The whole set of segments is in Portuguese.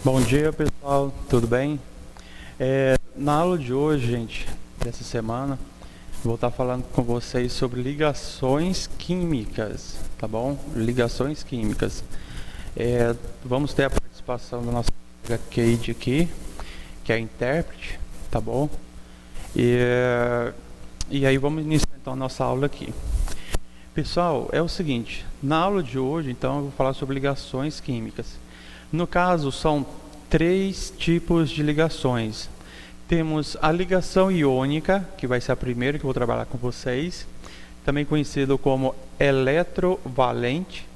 Bom dia, pessoal, tudo bem? Na aula de hoje, gente, dessa semana, vou estar falando com vocês sobre ligações químicas, tá bom? Ligações químicas. Vamos ter a participação da nossa colega Kate aqui, que é a intérprete, tá bom? E aí vamos iniciar então a nossa aula aqui. Pessoal, é o seguinte, na aula de hoje, então, eu vou falar sobre ligações químicas. No caso, são 3 tipos de ligações. Temos a ligação iônica, que vai ser a primeira que eu vou trabalhar com vocês, também conhecido como eletrovalente.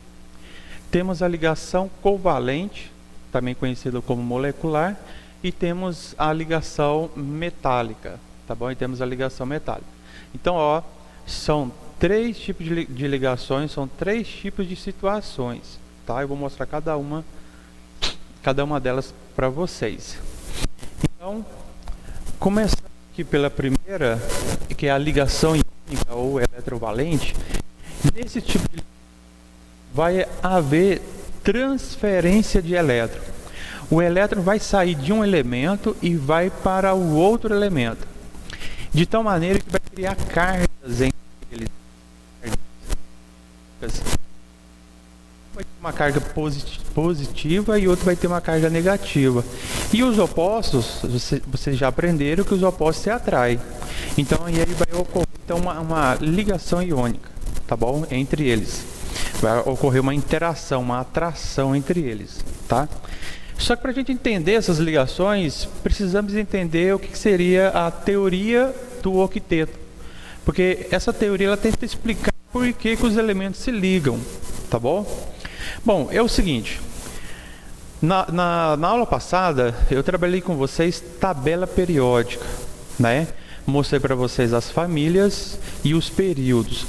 Temos a ligação covalente, também conhecido como molecular, e temos a ligação metálica, tá bom? E temos a ligação metálica. Então, ó, são 3 tipos de ligações, são 3 tipos de situações, tá? Eu vou mostrar cada uma delas para vocês. Então, começando aqui pela primeira, que é a ligação iônica ou eletrovalente. Nesse tipo de vai haver transferência de elétron. O elétron vai sair de um elemento e vai para o outro elemento, de tal maneira que vai criar cargas entre eles. Vai ter uma carga positiva e outro vai ter uma carga negativa. E os opostos, vocês já aprenderam que os opostos se atraem. Então aí vai ocorrer então, uma ligação iônica, tá bom? Entre eles. Vai ocorrer uma interação, uma atração entre eles, tá? Só que para a gente entender essas ligações, precisamos entender o que seria a teoria do octeto. Porque essa teoria ela tenta explicar por que os elementos se ligam, tá bom? Bom, é o seguinte, na aula passada eu trabalhei com vocês tabela periódica, né? Mostrei para vocês as famílias e os períodos.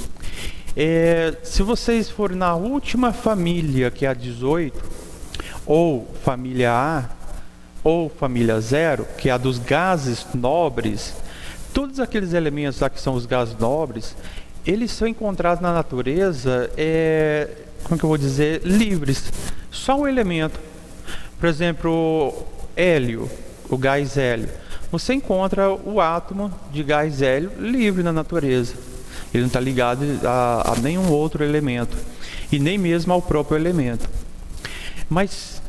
Se vocês forem na última família, que é a 18, ou família A, ou família 0, que é a dos gases nobres, todos aqueles elementos lá que são os gases nobres, eles são encontrados na natureza, como que eu vou dizer, livres. Só um elemento. Por exemplo, hélio, o gás hélio. Você encontra o átomo de gás hélio livre na natureza. Ele não está ligado a nenhum outro elemento. E nem mesmo ao próprio elemento. Mas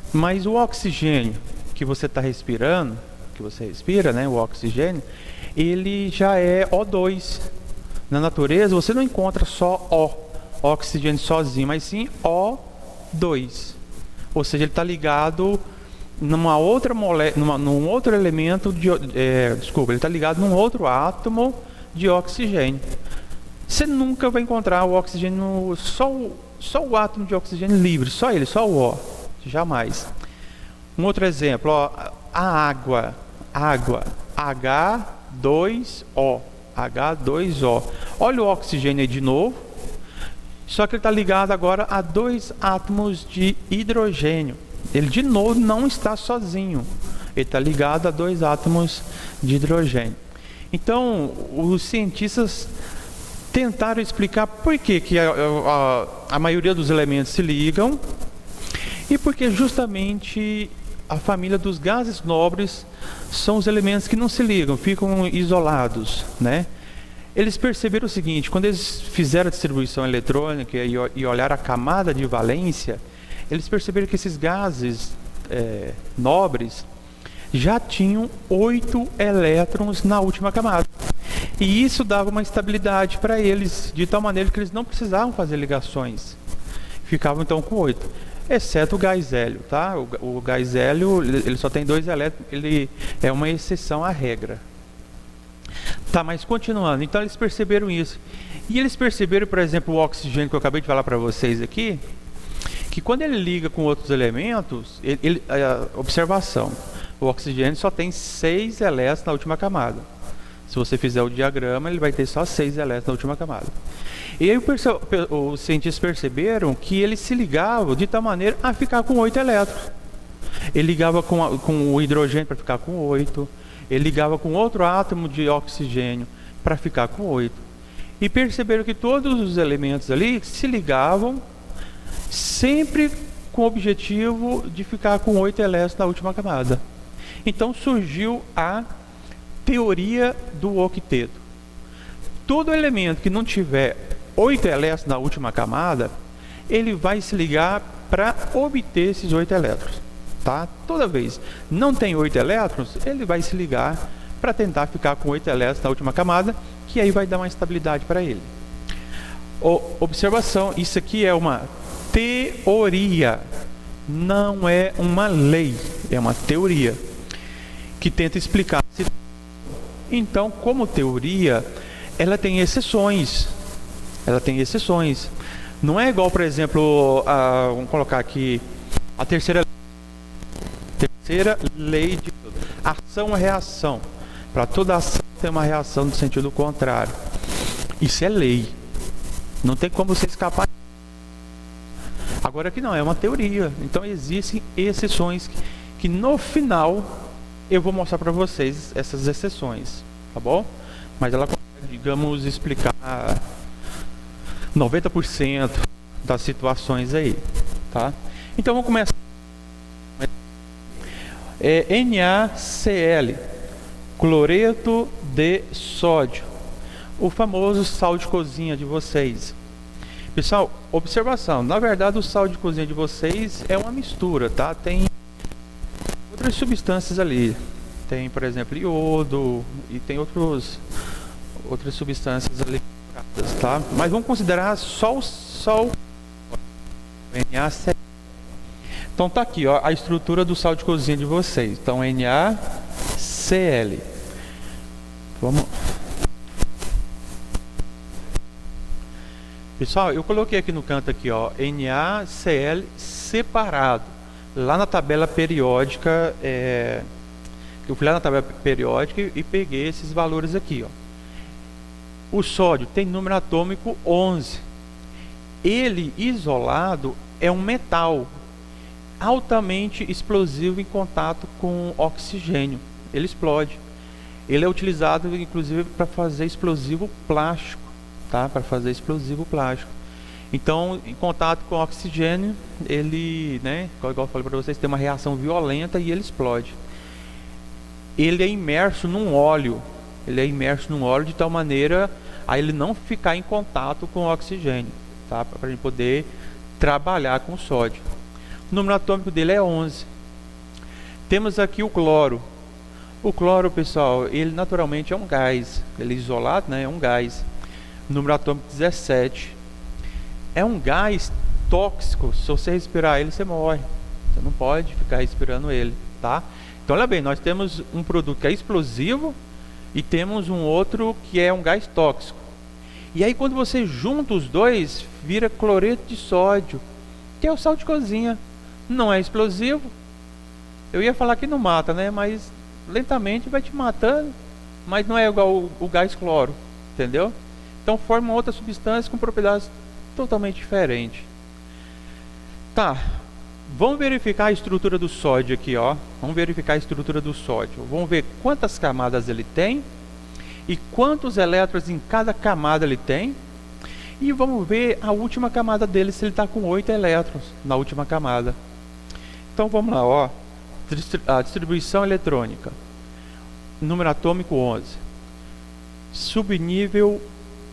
o oxigênio que você está respirando, que você respira, né, o oxigênio, ele já é O2. Na natureza, você não encontra só oxigênio sozinho, mas sim O2. Ou seja, ele está ligado numa outra num outro elemento ele está ligado num outro átomo de oxigênio. Você nunca vai encontrar o oxigênio, só o átomo de oxigênio livre, só ele, só o O. Jamais. Um outro exemplo, ó, a água, H2O. H2O. Olha o oxigênio aí de novo. Só que ele está ligado agora a 2 átomos de hidrogênio. Ele de novo não está sozinho. Ele está ligado a 2 átomos de hidrogênio. Então, os cientistas tentaram explicar por que a maioria dos elementos se ligam e porque justamente a família dos gases nobres são os elementos que não se ligam, ficam isolados, né? Eles perceberam o seguinte, quando eles fizeram a distribuição eletrônica e olharam a camada de valência, eles perceberam que esses gases nobres já tinham 8 elétrons na última camada. E isso dava uma estabilidade para eles, de tal maneira que eles não precisavam fazer ligações. Ficavam então com 8. Exceto o gás hélio, tá? O gás hélio, ele só tem 2 elétrons, ele é uma exceção à regra. Tá, mas continuando, então eles perceberam isso. E eles perceberam, por exemplo, o oxigênio que eu acabei de falar para vocês aqui, que quando ele liga com outros elementos, observação, o oxigênio só tem 6 elétrons na última camada. Se você fizer o diagrama, ele vai ter só 6 elétrons na última camada. E aí os cientistas perceberam que ele se ligava de tal maneira a ficar com 8 elétrons. Ele ligava com o hidrogênio para ficar com 8. Ele ligava com outro átomo de oxigênio para ficar com 8. E perceberam que todos os elementos ali se ligavam sempre com o objetivo de ficar com 8 elétrons na última camada. Então surgiu a teoria do octeto. Todo elemento que não tiver 8 elétrons na última camada, ele vai se ligar para obter esses 8 elétrons. Tá? Toda vez não tem 8 elétrons, ele vai se ligar para tentar ficar com 8 elétrons na última camada, que aí vai dar uma estabilidade para ele. Observação, isso aqui é uma teoria, não é uma lei, é uma teoria que tenta explicar. Então, como teoria, ela tem exceções. Ela tem exceções. Não é igual, por exemplo, vamos colocar aqui a terceira lei de ação-reação. Para toda ação tem uma reação no sentido contrário. Isso é lei. Não tem como você escapar. Agora aqui não, é uma teoria. Então existem exceções que no final eu vou mostrar para vocês essas exceções, tá bom? Mas ela consegue, digamos, explicar 90% das situações aí, tá? Então vamos começar. NaCl, cloreto de sódio, o famoso sal de cozinha de vocês. Pessoal, observação, na verdade o sal de cozinha de vocês é uma mistura, tá? Tem outras substâncias ali, tem, por exemplo, iodo e tem outras substâncias ali, tá? Mas vamos considerar só o NaCl. Então tá aqui, ó, a estrutura do sal de cozinha de vocês. Então NaCl. Vamos. Pessoal, eu coloquei aqui no canto aqui, ó, NaCl separado. Lá na tabela periódica, eu fui lá na tabela periódica e peguei esses valores aqui, ó. O sódio tem número atômico 11. Ele isolado é um metal altamente explosivo em contato com oxigênio. Ele explode. Ele é utilizado inclusive para fazer explosivo plástico, tá? Para fazer explosivo plástico. Então, em contato com oxigênio, ele, né, igual eu falei para vocês, tem uma reação violenta e ele explode. Ele é imerso num óleo. Ele é imerso num óleo de tal maneira a ele não ficar em contato com o oxigênio, tá? Para a gente poder trabalhar com o sódio. O número atômico dele é 11. Temos aqui o cloro. O cloro, pessoal, ele naturalmente é um gás. Ele é isolado, né? É um gás. Número atômico 17. É um gás tóxico. Se você respirar ele, você morre. Você não pode ficar respirando ele, tá? Então, olha bem, nós temos um produto que é explosivo e temos um outro que é um gás tóxico. E aí, quando você junta os dois, vira cloreto de sódio, que é o sal de cozinha. Não é explosivo. Eu ia falar que não mata, né? Mas lentamente vai te matando. Mas não é igual o gás cloro, entendeu? Então forma outra substância com propriedades totalmente diferentes. Tá. Vamos verificar a estrutura do sódio aqui, ó. Vamos verificar a estrutura do sódio. Vamos ver quantas camadas ele tem e quantos elétrons em cada camada ele tem. E vamos ver a última camada dele, se ele está com 8 elétrons na última camada. Então vamos lá, ó. A distribuição eletrônica. Número atômico 11. Subnível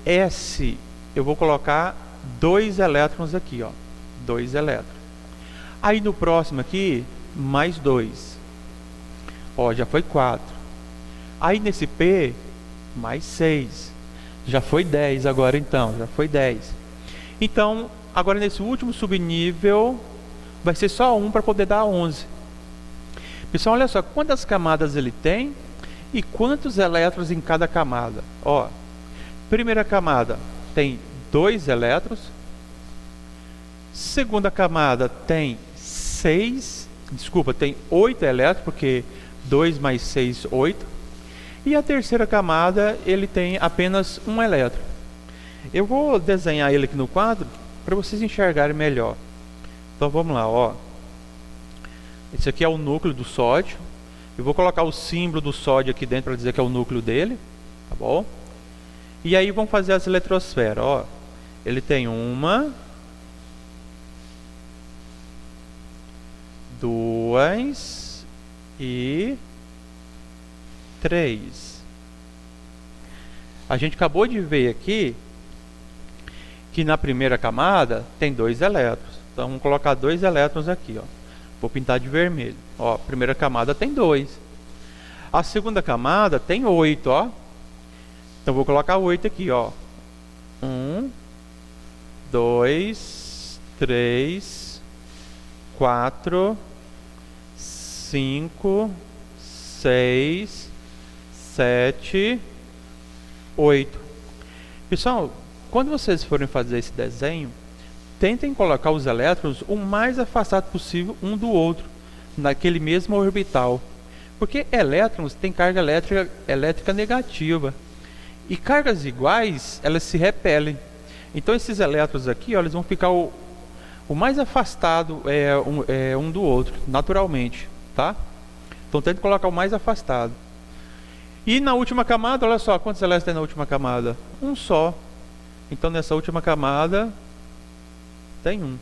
S. Eu vou colocar 2 elétrons aqui, ó. 2 elétrons. Aí no próximo aqui, mais 2. Ó, já foi 4. Aí nesse P, mais 6. Já foi 10 agora então, já foi 10. Então, agora nesse último subnível, vai ser só 1 para poder dar 11. Pessoal, olha só, quantas camadas ele tem e quantos elétrons em cada camada. Ó, primeira camada tem 2 elétrons. Segunda camada tem 8 elétrons, porque 2 mais 6, 8. E a terceira camada, ele tem apenas 1 elétron. Eu vou desenhar ele aqui no quadro para vocês enxergarem melhor. Então vamos lá, ó. Esse aqui é o núcleo do sódio. Eu vou colocar o símbolo do sódio aqui dentro para dizer que é o núcleo dele, tá bom? E aí vamos fazer as eletrosferas, ó. Ele tem 1, 2 e 3. A gente acabou de ver aqui que na primeira camada tem 2 elétrons. Então vamos colocar 2 elétrons aqui, ó. Vou pintar de vermelho. Ó, a primeira camada tem 2. A segunda camada tem 8, ó. Então vou colocar 8 aqui, ó. 1, 2, 3, 4, 5, 6, 7, 8. Pessoal, quando vocês forem fazer esse desenho, tentem colocar os elétrons o mais afastado possível um do outro, naquele mesmo orbital. Porque elétrons têm carga elétrica negativa. E cargas iguais, elas se repelem. Então esses elétrons aqui, ó, eles vão ficar o mais afastado um do outro, naturalmente, tá? Então tente colocar o mais afastado. E na última camada, olha só, quantos elétrons tem na última camada? Um só. Então nessa última camada tem um.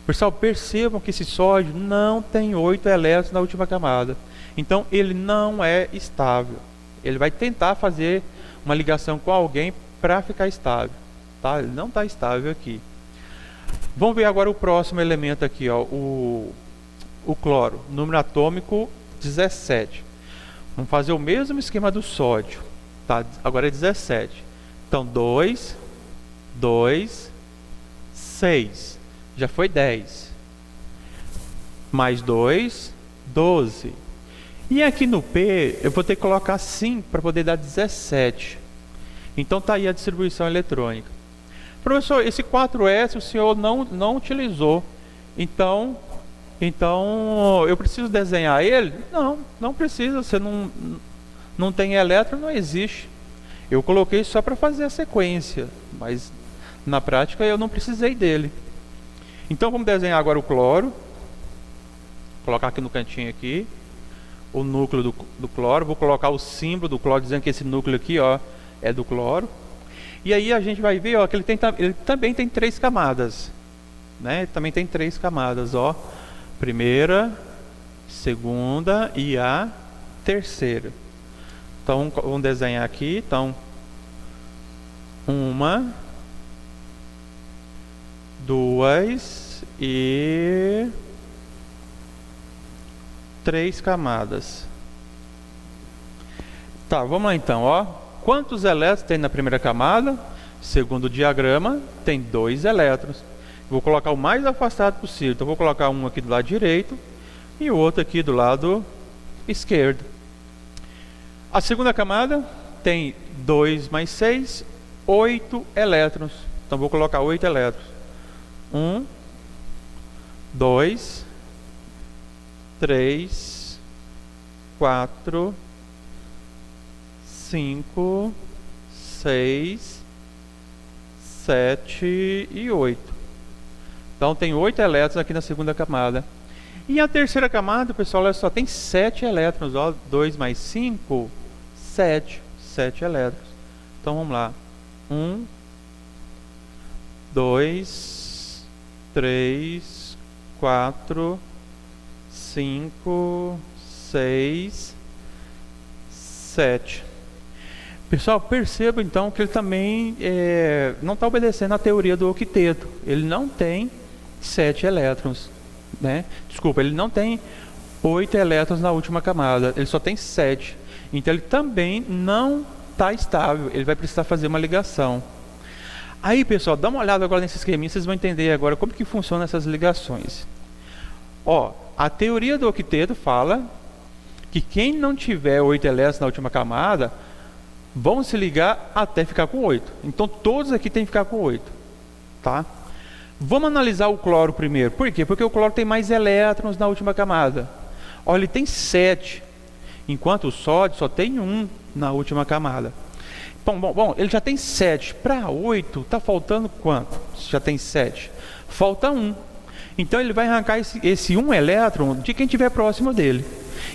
Pessoal, percebam que esse sódio não tem 8 elétrons na última camada. Então ele não é estável. Ele vai tentar fazer uma ligação com alguém para ficar estável, tá? Ele não está estável aqui. Vamos ver agora o próximo elemento aqui, ó, o cloro, número atômico 17. Vamos fazer o mesmo esquema do sódio, tá? Agora é 17. Então 2, 2, 6. Já foi 10. Mais 2, 12. E aqui no P, eu vou ter que colocar 5 para poder dar 17. Então tá aí a distribuição eletrônica. Professor, esse 4S o senhor não utilizou. Então eu preciso desenhar ele? Não precisa. Você não tem elétron, não existe. Eu coloquei só para fazer a sequência, mas na prática eu não precisei dele. Então vamos desenhar agora o cloro. Vou colocar aqui no cantinho aqui o núcleo do cloro. Vou colocar o símbolo do cloro dizendo que esse núcleo aqui, ó, é do cloro. E aí a gente vai ver, ó, que ele também tem 3 camadas, né? Ele também tem 3 camadas, ó. Primeira, segunda e a terceira. Então vamos desenhar aqui. Então 1, 2 e 3 camadas. Tá, vamos lá então, ó. Quantos elétrons tem na primeira camada? Segundo o diagrama, tem 2 elétrons. Vou colocar o mais afastado possível. Então vou colocar um aqui do lado direito e o outro aqui do lado esquerdo. A segunda camada tem 2 mais 6, 8 elétrons. Então vou colocar 8 elétrons. 1, 2, 3, 4, 5, 6, 7 e 8. Então tem 8 elétrons aqui na segunda camada. E a terceira camada, pessoal, ela só tem 7 elétrons. Ó, 2 mais 5, 7. 7 elétrons. Então vamos lá. 1, 2, 3, 4, 5, 6, 7. Pessoal, perceba então que ele também não está obedecendo à teoria do octeto. Ele não tem 7 elétrons, né? Desculpa, ele não tem 8 elétrons na última camada. Ele só tem 7. Então ele também não está estável. Ele vai precisar fazer uma ligação. Aí, pessoal, dá uma olhada agora nesse esqueminha. Vocês vão entender agora como que funcionam essas ligações. Ó, a teoria do octeto fala que quem não tiver 8 elétrons na última camada vão se ligar até ficar com 8. Então todos aqui tem que ficar com 8, tá? Vamos analisar o cloro primeiro. Por quê? Porque o cloro tem mais elétrons na última camada. Olha, ele tem 7, enquanto o sódio só tem 1 na última camada. Bom, ele já tem 7. Para 8, está faltando quanto? Já tem 7. Falta 1. Então ele vai arrancar esse 1 elétron de quem estiver próximo dele.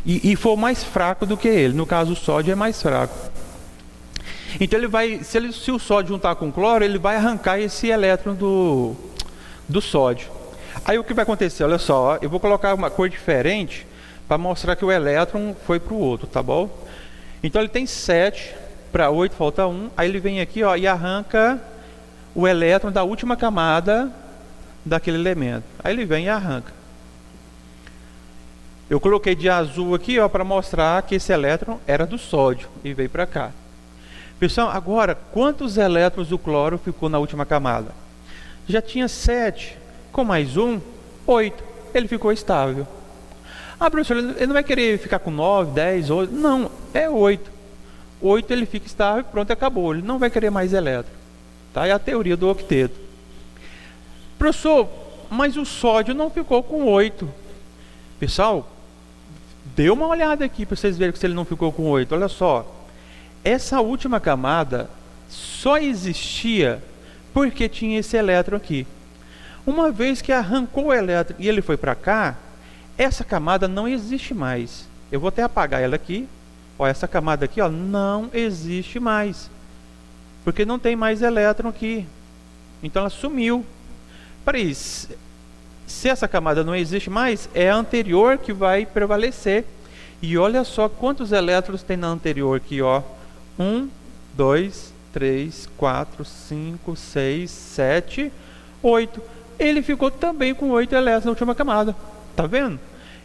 E for mais fraco do que ele. No caso, o sódio é mais fraco. Então ele vai, se o sódio juntar com o cloro, ele vai arrancar esse elétron do sódio. Aí o que vai acontecer? Olha só, ó, eu vou colocar uma cor diferente para mostrar que o elétron foi para o outro, tá bom? Então ele tem 7, para 8 falta 1, aí ele vem aqui, ó, e arranca o elétron da última camada daquele elemento. Aí ele vem e arranca. Eu coloquei de azul aqui, ó, para mostrar que esse elétron era do sódio e veio para cá. Pessoal, agora, quantos elétrons do cloro ficou na última camada? Já tinha 7, com mais 1, 8. Ele ficou estável. Ah, professor, ele não vai querer ficar com 9, 10, 8. Não, é 8. 8 ele fica estável, pronto, acabou. Ele não vai querer mais elétron. Tá? É a teoria do octeto. Professor, mas o sódio não ficou com 8. Pessoal, dê uma olhada aqui para vocês verem que se ele não ficou com 8. Olha só. Essa última camada só existia porque tinha esse elétron aqui. Uma vez que arrancou o elétron e ele foi para cá, essa camada não existe mais. Eu vou até apagar ela aqui. Ó, essa camada aqui, ó, não existe mais. Porque não tem mais elétron aqui. Então ela sumiu. Para isso, se essa camada não existe mais, é a anterior que vai prevalecer. E olha só quantos elétrons tem na anterior aqui, ó. 1, 2, 3, 4, 5, 6, 7, 8. Ele ficou também com 8 elétrons na última camada. Tá vendo?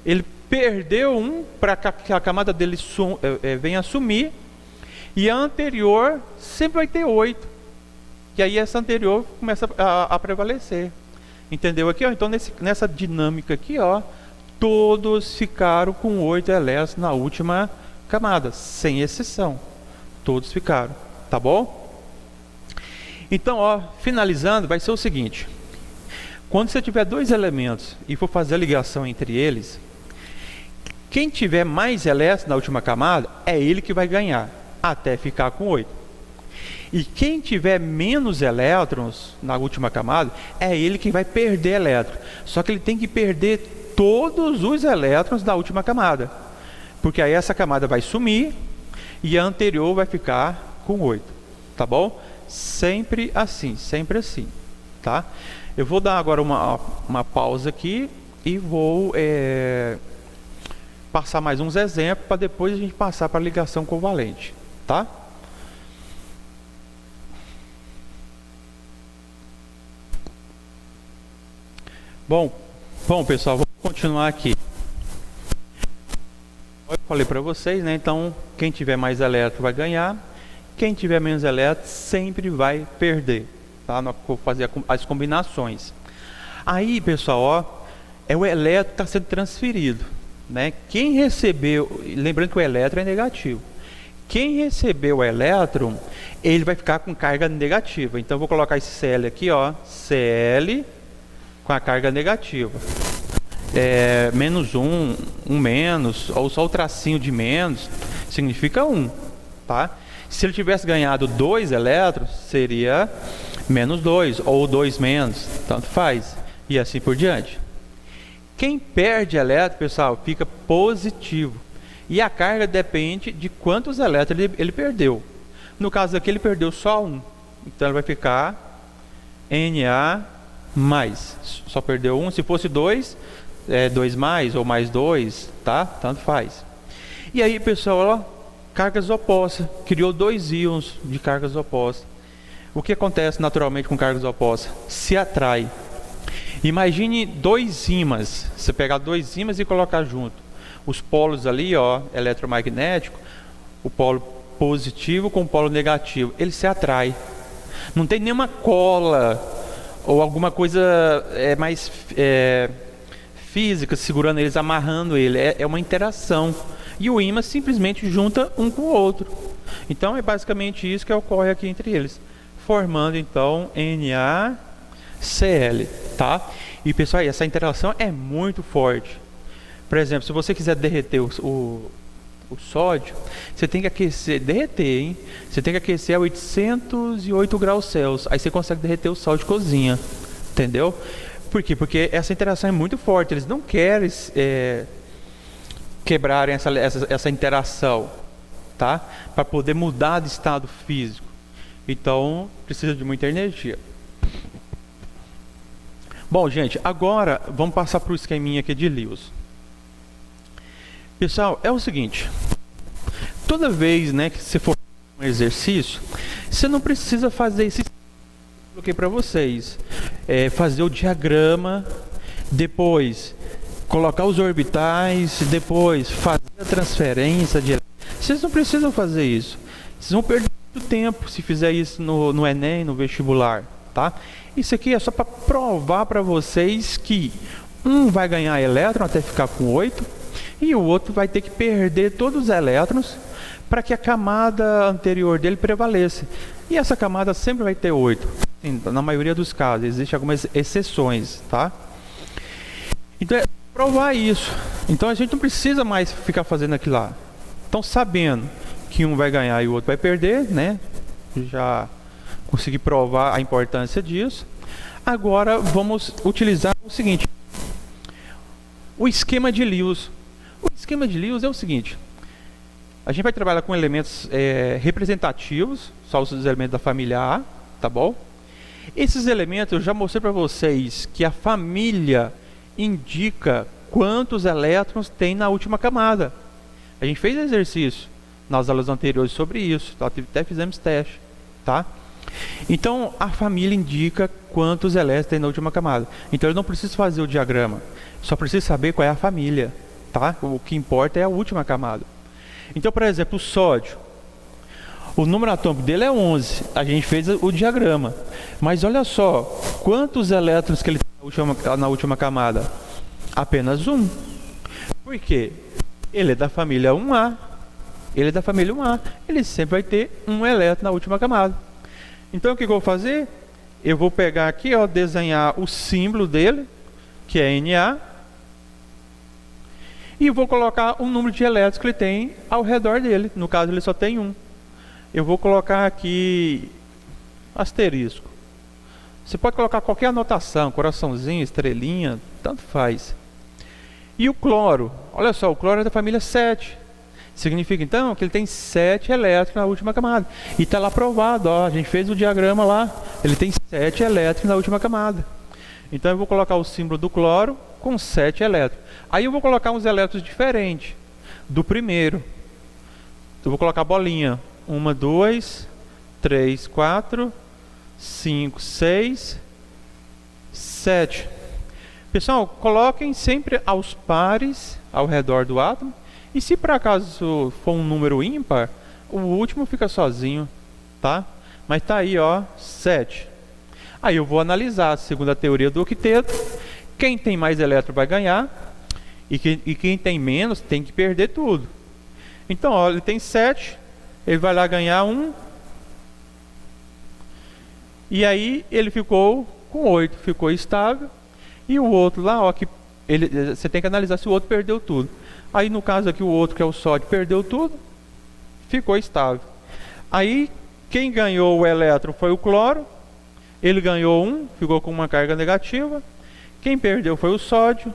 Ele perdeu um para que a camada dele venha a sumir. E a anterior sempre vai ter 8. E aí essa anterior começa a prevalecer. Entendeu aqui? Ó? Então nessa dinâmica aqui, ó, todos ficaram com 8 elétrons na última camada, sem exceção. Todos ficaram, tá bom? Então, ó, finalizando, vai ser o seguinte. Quando você tiver dois elementos e for fazer a ligação entre eles, quem tiver mais elétrons na última camada, é ele que vai ganhar, até ficar com 8. E quem tiver menos elétrons na última camada, é ele que vai perder elétrons. Só que ele tem que perder todos os elétrons da última camada. Porque aí essa camada vai sumir e a anterior vai ficar com 8. Tá bom? Sempre assim, tá? Eu vou dar agora uma pausa aqui e vou passar mais uns exemplos para depois a gente passar para a ligação covalente, tá? Bom, pessoal, vamos continuar aqui. Eu falei para vocês, né? Então, quem tiver mais elétron vai ganhar, quem tiver menos elétron sempre vai perder, tá? Nós vamos fazer as combinações. Aí, pessoal, ó, o elétron está sendo transferido, né? Quem recebeu, lembrando que o elétron é negativo. Quem recebeu o elétron, ele vai ficar com carga negativa. Então, eu vou colocar esse Cl aqui, ó, Cl com a carga negativa. Menos 1, 1 menos, ou só o tracinho de menos, significa 1, tá? Se ele tivesse ganhado 2 elétrons, seria menos 2, ou 2 menos, tanto faz, e assim por diante. Quem perde elétron, pessoal, fica positivo, e a carga depende de quantos elétrons ele perdeu. No caso aqui, ele perdeu só 1, então ele vai ficar Na+, só perdeu 1, se fosse 2, 2 mais ou mais 2, tá? Tanto faz. E aí, pessoal, ó, cargas opostas, criou 2 íons de cargas opostas. O que acontece naturalmente com cargas opostas? Se atrai. Imagine 2 ímãs, você pegar 2 ímãs e colocar junto. Os polos ali, ó, eletromagnético, o polo positivo com o polo negativo, ele se atrai. Não tem nenhuma cola ou alguma coisa mais física segurando eles, amarrando ele. É uma interação. E o ímã simplesmente junta um com o outro. Então é basicamente isso que ocorre aqui entre eles, formando então NaCl, tá? E pessoal, essa interação é muito forte. Por exemplo, se você quiser derreter o sódio, você tem que aquecer, derreter, hein? Você tem que aquecer a 808 graus Celsius. Aí você consegue derreter o sal de cozinha, entendeu? Por quê? Porque essa interação é muito forte. Eles não querem quebrarem essa interação, tá? Para poder mudar de estado físico. Então, precisa de muita energia. Bom, gente, agora vamos passar para o esqueminha aqui de Lewis. Pessoal, é o seguinte. Toda vez, né, que você for um exercício, você não precisa fazer esse que eu coloquei para vocês. Fazer o diagrama, depois colocar os orbitais, depois fazer a transferência de... Vocês não precisam fazer isso. Vocês vão perder muito tempo se fizer isso no Enem, no vestibular, tá? Isso aqui é só para provar para vocês que um vai ganhar elétron até ficar com 8 e o outro vai ter que perder todos os elétrons para que a camada anterior dele prevaleça. E essa camada sempre vai ter 8. Sim, na maioria dos casos, existem algumas exceções, tá? Então é provar isso. Então a gente não precisa mais ficar fazendo aquilo lá. Então, sabendo que um vai ganhar e o outro vai perder, né? Já consegui provar a importância disso. Agora vamos utilizar o seguinte: o esquema de Lewis. O esquema de Lewis é o seguinte: a gente vai trabalhar com elementos representativos, só os elementos da família A, tá bom? Esses elementos eu já mostrei para vocês que a família indica quantos elétrons tem na última camada. A gente fez exercício nas aulas anteriores sobre isso, tá? Até fizemos teste, tá? Então a família indica quantos elétrons tem na última camada. Então eu não preciso fazer o diagrama, só preciso saber qual é a família, tá? O que importa é a última camada. Então, por exemplo, o sódio, o número atômico dele é 11. A gente fez o diagrama, mas olha só quantos elétrons que ele tem na última camada. Apenas um. Por quê? Ele é da família 1A. Ele é da família 1A. Ele sempre vai ter um elétron na última camada. Então o que eu vou fazer? Eu vou pegar aqui, ó, desenhar o símbolo dele, que é Na, e vou colocar o número de elétrons que ele tem ao redor dele. No caso, ele só tem um. Eu vou colocar aqui asterisco. Você pode colocar qualquer anotação, coraçãozinho, estrelinha, tanto faz. E o cloro, olha só, o cloro é da família 7. Significa então que ele tem 7 elétrons na última camada. E está lá provado, ó, a gente fez o diagrama lá, ele tem 7 elétrons na última camada. Então eu vou colocar o símbolo do cloro com 7 elétrons. Aí eu vou colocar uns elétrons diferentes do primeiro. Eu vou colocar bolinha. 1, 2, 3, 4, 5, 6, 7. Pessoal, coloquem sempre aos pares ao redor do átomo. E se por acaso for um número ímpar, o último fica sozinho, tá? Mas tá aí, ó, 7. Aí eu vou analisar, segundo a teoria do octeto, quem tem mais elétron vai ganhar e quem tem menos tem que perder tudo. Então, ó, ele tem 7, ele vai lá ganhar 1. E aí ele ficou com 8, ficou estável. E o outro lá, ó, você tem que analisar se o outro perdeu tudo. Aí no caso aqui o outro, que é o sódio, perdeu tudo, ficou estável. Aí quem ganhou o elétron foi o cloro. Ele ganhou 1, ficou com uma carga negativa. Quem perdeu foi o sódio.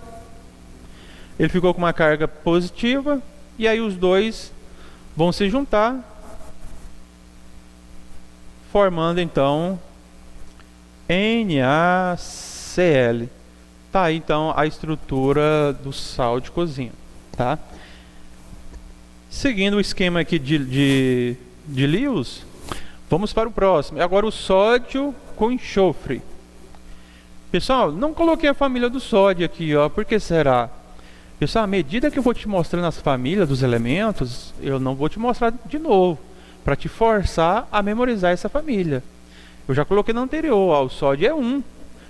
Ele ficou com uma carga positiva. E aí os dois vão se juntar, formando então NaCl. Tá aí então a estrutura do sal de cozinha, tá? Seguindo o esquema aqui de Lewis, vamos para o próximo. Agora o sódio com enxofre. Pessoal, não coloquei a família do sódio aqui, ó. Por que será? Pessoal, à medida que eu vou te mostrando as famílias dos elementos, eu não vou te mostrar de novo, para te forçar a memorizar essa família. Eu já coloquei no anterior, ó, o sódio é 1.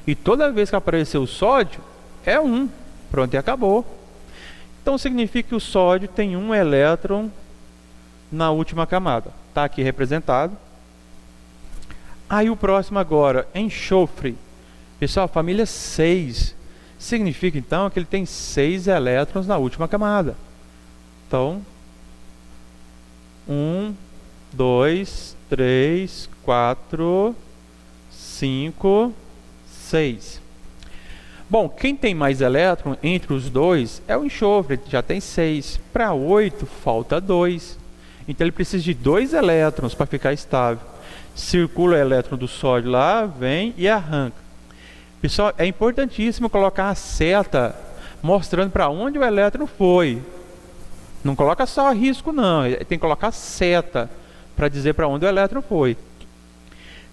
E toda vez que aparecer o sódio, é 1. Pronto, e acabou. Então significa que o sódio tem um elétron na última camada. Está aqui representado. Aí o próximo agora, enxofre. Pessoal, família 6. Significa então que ele tem 6 elétrons na última camada. Então, 1, 2, 3, 4, 5, 6. Bom, quem tem mais elétron entre os dois é o enxofre, já tem 6. Para 8, falta 2. Então ele precisa de 2 elétrons para ficar estável. Circula o elétron do sódio lá, vem e arranca. Pessoal, é importantíssimo colocar a seta mostrando para onde o elétron foi. Não coloca só risco não, tem que colocar seta para dizer para onde o elétron foi.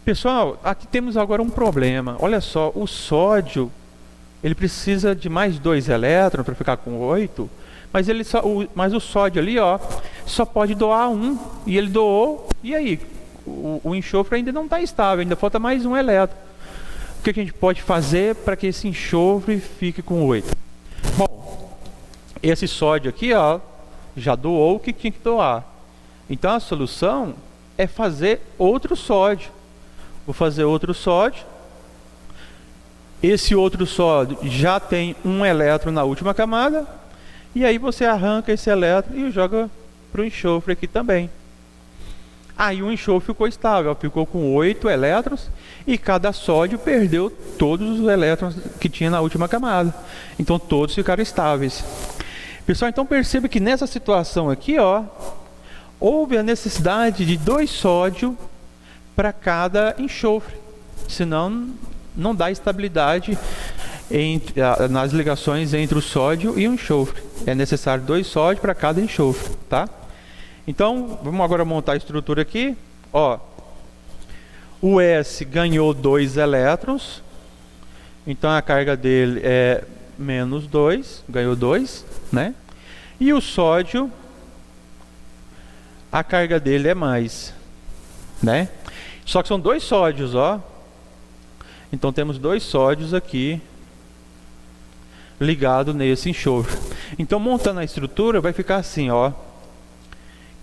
Pessoal, aqui temos agora um problema. Olha só, o sódio, ele precisa de mais 2 elétrons para ficar com 8, mas o sódio ali, ó, só pode doar 1, e ele doou, e aí? O enxofre ainda não está estável, ainda falta mais 1 elétron. O que a gente pode fazer para que esse enxofre fique com 8? Bom, esse sódio aqui, ó, já doou o que tinha que doar. Então a solução é fazer outro sódio. Vou fazer outro sódio. Esse outro sódio já tem 1 elétron na última camada. E aí você arranca esse elétron e joga para o enxofre aqui também. Aí o enxofre ficou estável, ficou com 8 elétrons e cada sódio perdeu todos os elétrons que tinha na última camada. Então todos ficaram estáveis. Pessoal, então perceba que nessa situação aqui, ó, houve a necessidade de 2 sódios para cada enxofre. Senão não dá estabilidade nas ligações entre o sódio e o enxofre. É necessário 2 sódios para cada enxofre, tá? Então, vamos agora montar a estrutura aqui. Ó, o S ganhou 2 elétrons. Então a carga dele é menos 2, ganhou 2, né? E o sódio, a carga dele é mais, né? Só que são 2 sódios, ó. Então temos 2 sódios aqui ligado nesse enxofre. Então montando a estrutura vai ficar assim, ó.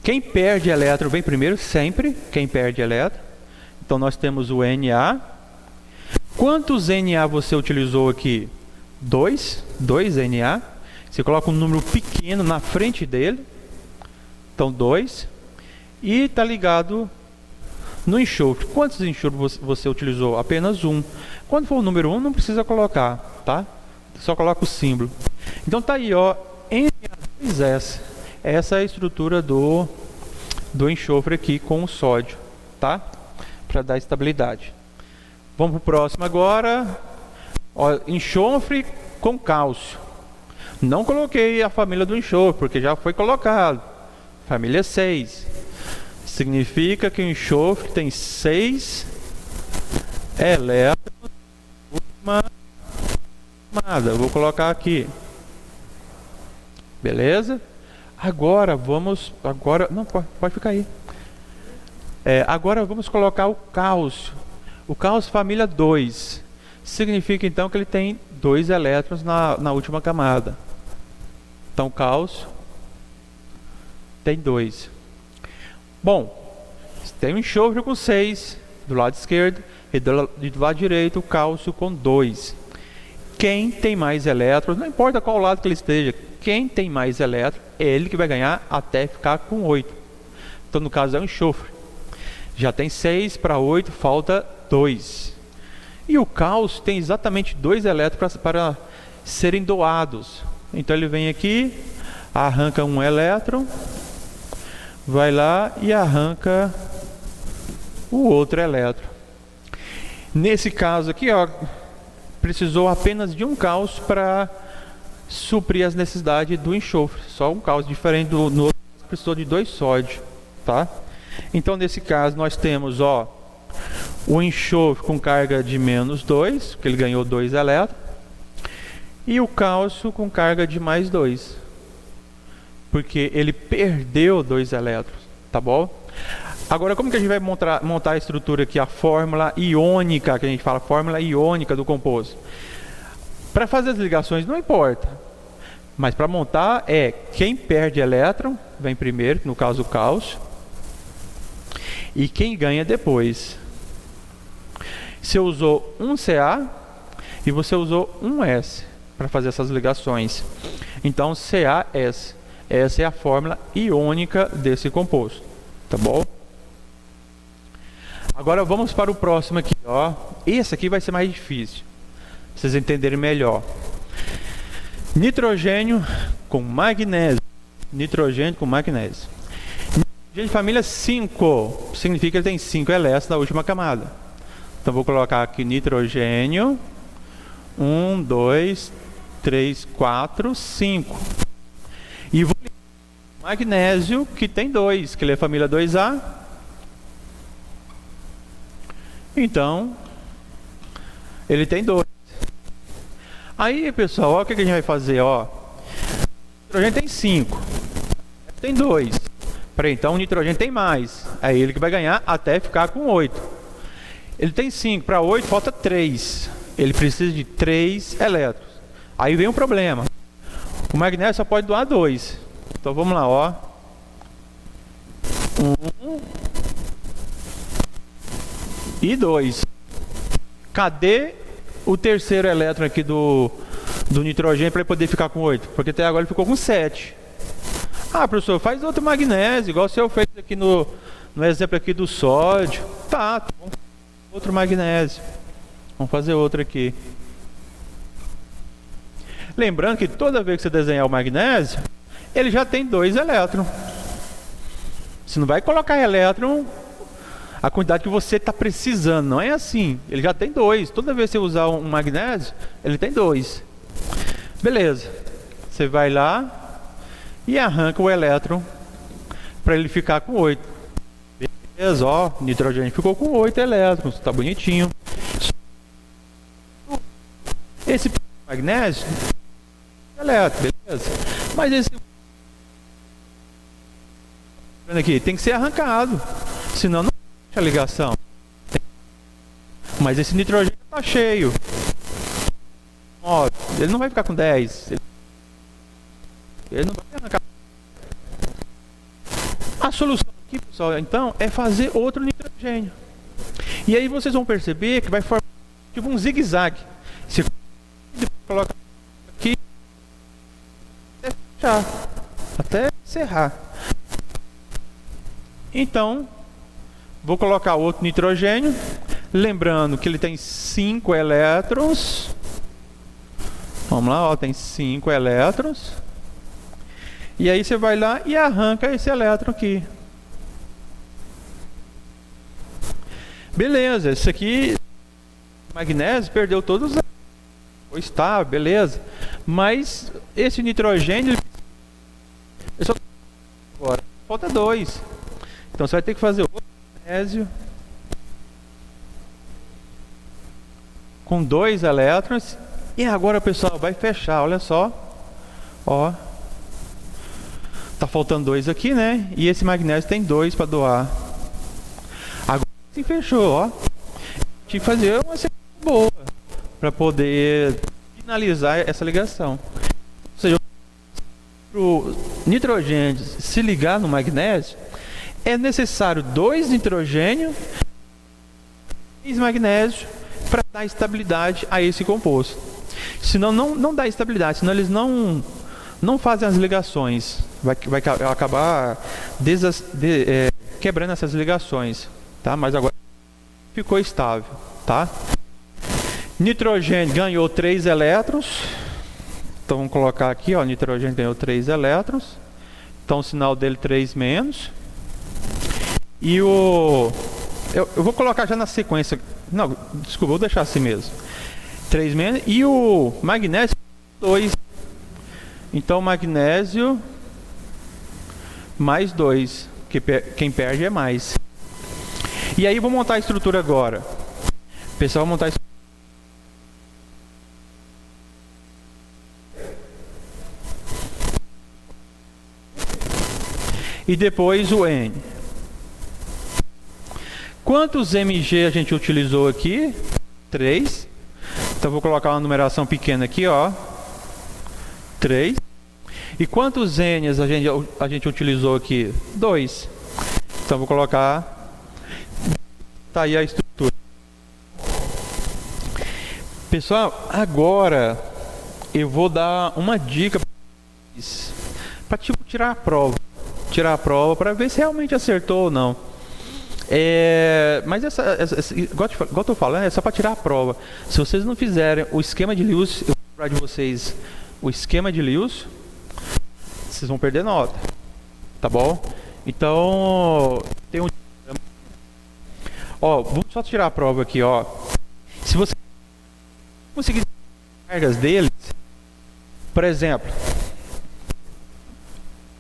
Quem perde elétron vem primeiro sempre, quem perde elétron. Então nós temos o Na. Quantos Na você utilizou aqui? 2 Na. Você coloca um número pequeno na frente dele. Então 2. E está ligado no enxofre. Quantos enxofres você utilizou? Apenas 1. Quando for o número 1 não precisa colocar, tá? Só coloca o símbolo. Então tá aí, ó, Na2S. Essa é a estrutura do enxofre aqui com o sódio, tá? Para dar estabilidade. Vamos para o próximo agora. Ó, enxofre com cálcio. Não coloquei a família do enxofre, porque já foi colocado. Família 6. Significa que o enxofre tem 6 elétrons na última camada. Vou colocar aqui. Beleza? Agora vamos... não, pode ficar aí. Agora vamos colocar o cálcio. O cálcio família 2. Significa então que ele tem 2 elétrons na última camada. Então cálcio tem 2. Bom, tem um enxofre com 6 do lado esquerdo e do lado direito o cálcio com 2. Quem tem mais elétrons, não importa qual lado que ele esteja, quem tem mais elétrons, é ele que vai ganhar até ficar com 8. Então no caso é o enxofre. Já tem 6 para 8, falta 2. E o cálcio tem exatamente 2 elétrons para serem doados. Então ele vem aqui, arranca um elétron, vai lá e arranca o outro elétron. Nesse caso aqui, ó, precisou apenas de um cálcio para suprir as necessidades do enxofre. Só um cálcio, diferente no outro, precisou de 2 sódios, tá? Então nesse caso nós temos, ó, o enxofre com carga de menos 2, porque ele ganhou 2 elétrons, e o cálcio com carga de mais 2, porque ele perdeu 2 elétrons, tá bom? Agora como que a gente vai montar a estrutura aqui, a fórmula iônica, que a gente fala, fórmula iônica do composto? Para fazer as ligações não importa, mas para montar quem perde elétron vem primeiro, no caso o cálcio, e quem ganha depois. Você usou um Ca e você usou um S para fazer essas ligações. Então CaS, essa é a fórmula iônica desse composto, tá bom? Agora vamos para o próximo aqui, ó. Esse aqui vai ser mais difícil, pra vocês entenderem melhor. Nitrogênio com magnésio. Nitrogênio com magnésio. Nitrogênio de família 5. Significa que ele tem 5 elétrons na última camada. Então vou colocar aqui nitrogênio 1, 2, 3, 4, 5. E vou ligar o magnésio, que tem 2, que ele é família 2A. Então, ele tem 2. Aí, pessoal, olha o que a gente vai fazer, ó. O nitrogênio tem 5. Tem 2. Então o nitrogênio tem mais. É ele que vai ganhar até ficar com 8. Ele tem 5. Para 8 falta 3. Ele precisa de 3 elétrons. Aí vem um problema. O magnésio só pode doar 2. Então vamos lá, ó. 1 e 2. Cadê o terceiro elétron aqui do nitrogênio para ele poder ficar com 8? Porque até agora ele ficou com 7. Ah, professor, faz outro magnésio, igual o senhor fez aqui no exemplo aqui do sódio. Tá, vamos fazer outro magnésio. Vamos fazer outro aqui. Lembrando que toda vez que você desenhar o magnésio, ele já tem 2 elétrons. Você não vai colocar elétron a quantidade que você está precisando, não é assim. Ele já tem 2. Toda vez que você usar um magnésio, ele tem 2. Beleza. Você vai lá e arranca o elétron para ele ficar com 8. Beleza, ó, o nitrogênio ficou com 8 elétrons, tá bonitinho. Esse magnésio elétron, beleza? Mas esse aqui tem que ser arrancado, senão não fecha a ligação. Mas esse nitrogênio tá cheio. Ó, ele não vai ficar com 10. Ele não vai arrancar. A solução aqui, pessoal, então, é fazer outro nitrogênio. E aí vocês vão perceber que vai formar tipo um zigue-zague. Você coloca aqui até fechar, até encerrar. Então, vou colocar outro nitrogênio. Lembrando que ele tem 5 elétrons. Vamos lá, ó, tem 5 elétrons. E aí você vai lá e arranca esse elétron aqui. Beleza, esse aqui, magnésio, perdeu todos os elétrons. Está, beleza. Mas esse nitrogênio, ele só agora falta 2. Então você vai ter que fazer outro magnésio com 2 elétrons. E agora, pessoal, vai fechar, olha só. Ó. Tá faltando 2 aqui, né? E esse magnésio tem 2 para doar. Agora sim fechou, ó. Tinha que fazer uma sequência boa para poder finalizar essa ligação. Ou seja, para o nitrogênio se ligar no magnésio, é necessário 2 nitrogênio e 3 magnésio para dar estabilidade a esse composto. Senão não dá estabilidade, senão eles não fazem as ligações. Vai acabar quebrando essas ligações, tá? Mas agora ficou estável, tá? Nitrogênio ganhou 3 elétrons. Então vamos colocar aqui, ó, nitrogênio ganhou 3 elétrons. Então o sinal dele 3 menos. E eu vou colocar já na sequência. Não, desculpa, vou deixar assim mesmo. 3 menos. E o magnésio 2. Então magnésio mais 2, que quem perde é mais. E aí vou montar a estrutura agora. Pessoal, vou montar a estrutura. E depois o N. Quantos Mg a gente utilizou aqui? 3. Então vou colocar uma numeração pequena aqui, ó. 3. E quantos N's a gente utilizou aqui? 2. Então vou colocar. Tá aí a estrutura. Pessoal, agora eu vou dar uma dica para tipo tirar a prova. Tirar a prova para ver se realmente acertou ou não. Mas igual eu tô falando, é só para tirar a prova. Se vocês não fizerem o esquema de Lewis, eu vou lembrar de vocês o esquema de Lewis, vocês vão perder nota, tá bom? Então tem um, ó, vamos só tirar a prova aqui, ó. Se você conseguir cargas deles, por exemplo,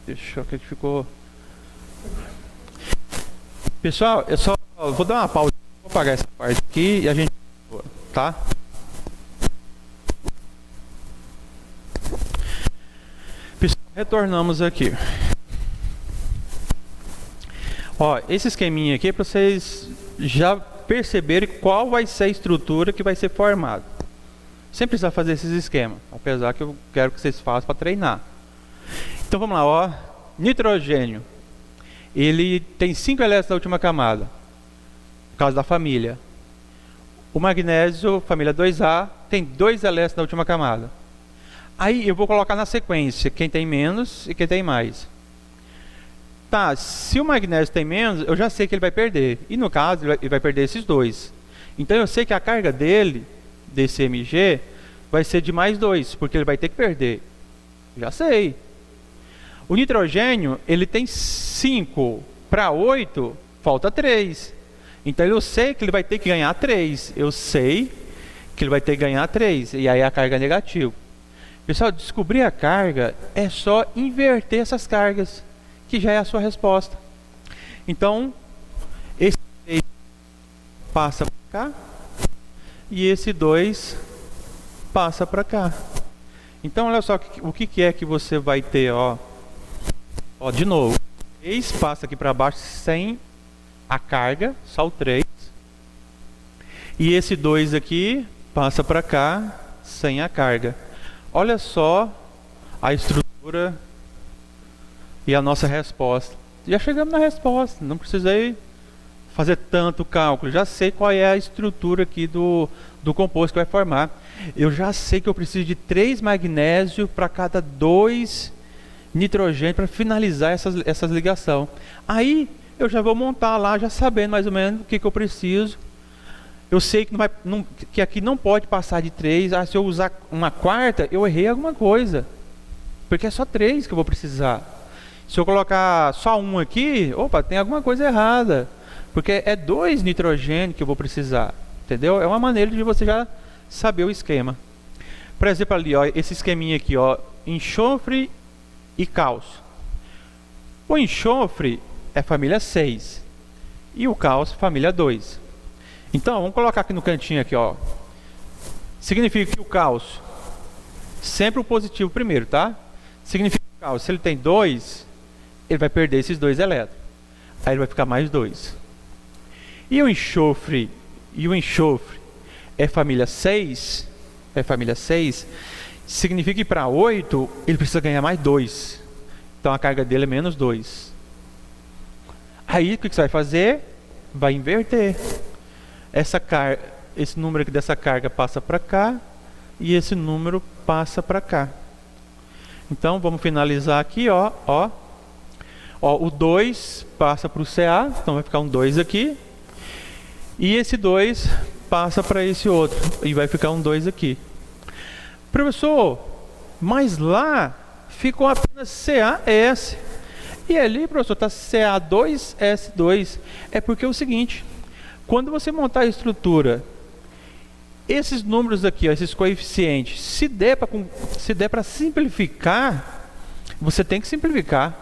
deixa eu ver que ficou. Pessoal, eu só vou dar uma pausa, vou apagar essa parte aqui e a gente, tá? Pessoal, retornamos aqui. Ó, esse esqueminha aqui é para vocês já perceberem qual vai ser a estrutura que vai ser formada. Sem precisar fazer esses esquemas, apesar que eu quero que vocês façam para treinar. Então vamos lá, ó. Nitrogênio. Ele tem 5 elétrons na última camada, por causa da família. O magnésio, família 2A, tem 2 elétrons na última camada. Aí eu vou colocar na sequência quem tem menos e quem tem mais. Tá, se o magnésio tem menos, eu já sei que ele vai perder. E no caso, ele vai perder esses 2. Então eu sei que a carga dele, desse Mg, vai ser de mais 2, porque ele vai ter que perder. Já sei. O nitrogênio, ele tem 5 para 8, falta 3. Então eu sei que ele vai ter que ganhar 3. Eu sei que ele vai ter que ganhar 3. E aí a carga é negativa. Pessoal, descobrir a carga é só inverter essas cargas, que já é a sua resposta. Então, esse 3 passa para cá e esse 2 passa para cá. Então, olha só o que é que você vai ter, ó. Ó, de novo, 3 passa aqui para baixo sem a carga, só o 3. E esse 2 aqui passa para cá sem a carga. Olha só a estrutura e a nossa resposta. Já chegamos na resposta, não precisei fazer tanto cálculo. Já sei qual é a estrutura aqui do composto que vai formar. Eu já sei que eu preciso de 3 magnésio para cada 2 nitrogênio para finalizar essas ligações. Aí eu já vou montar lá, já sabendo mais ou menos o que eu preciso. Eu sei que aqui não pode passar de 3. Se eu usar uma quarta, eu errei alguma coisa, porque é só 3 que eu vou precisar. Se eu colocar só 1 aqui, opa, tem alguma coisa errada, porque é 2 nitrogênio que eu vou precisar, entendeu? É uma maneira de você já saber o esquema. Por exemplo, ali, ó, esse esqueminha aqui, ó, enxofre e cálcio. O enxofre é família 6 e o cálcio família 2. Então, vamos colocar aqui no cantinho aqui, ó. Significa que o cálcio, sempre o positivo primeiro, tá? Significa que o cálcio, se ele tem 2, ele vai perder esses 2 elétrons. Aí ele vai ficar mais 2. E o enxofre é família 6, significa que para 8 ele precisa ganhar mais 2. Então a carga dele é menos 2. Aí o que você vai fazer? Vai inverter. Esse número aqui dessa carga passa para cá e esse número passa para cá. Então vamos finalizar aqui, ó. O 2 passa para o Ca, então vai ficar um 2 aqui. E esse 2 passa para esse outro e vai ficar um 2 aqui. Professor, mas lá ficou apenas CaS. E ali, professor, está Ca2S2. É porque é o seguinte, quando você montar a estrutura, esses números aqui, ó, esses coeficientes, se der para simplificar, você tem que simplificar,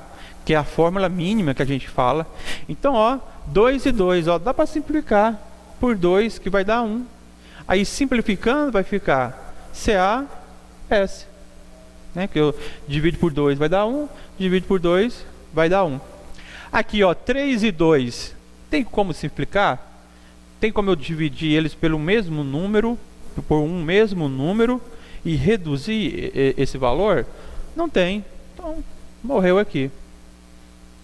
que é a fórmula mínima que a gente fala. Então, ó, 2 e 2, ó, dá para simplificar por 2, que vai dar 1. Aí, simplificando, vai ficar CaS, né? Que eu divido por 2 vai dar 1, divido por 2 vai dar 1. Aqui, ó, 3 e 2, tem como simplificar? Tem como eu dividir eles pelo mesmo número, por um mesmo número, e reduzir esse valor? Não tem. Então, morreu aqui.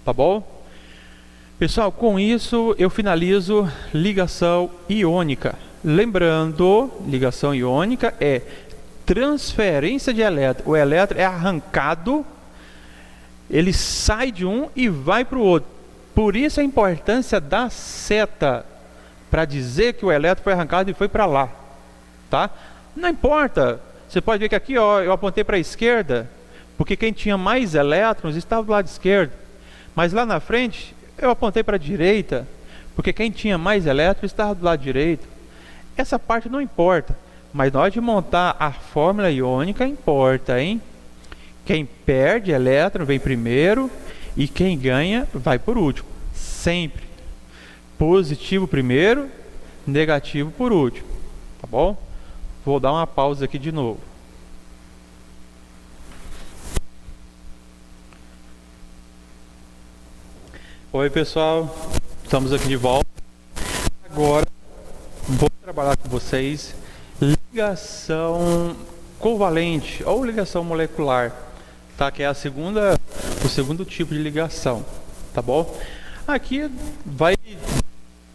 Tá bom? Pessoal, com isso eu finalizo ligação iônica. Lembrando, ligação iônica é transferência de elétron. O elétron é arrancado, ele sai de um e vai para o outro. Por isso a importância da seta, para dizer que o elétron foi arrancado e foi para lá, tá? Não importa, você pode ver que aqui, ó, eu apontei para a esquerda, porque quem tinha mais elétrons estava do lado esquerdo, mas lá na frente eu apontei para a direita, porque quem tinha mais elétrons estava do lado direito. Essa parte não importa, Mas na hora de montar a fórmula iônica importa, hein? Quem perde elétron vem primeiro e quem ganha vai por último. Sempre. Positivo primeiro, negativo por último. Tá bom? Vou dar uma pausa aqui de novo. Oi pessoal, estamos aqui de volta. Agora vou trabalhar com vocês ligação covalente ou ligação molecular, tá? Que é o segundo tipo de ligação, tá bom? Aqui vai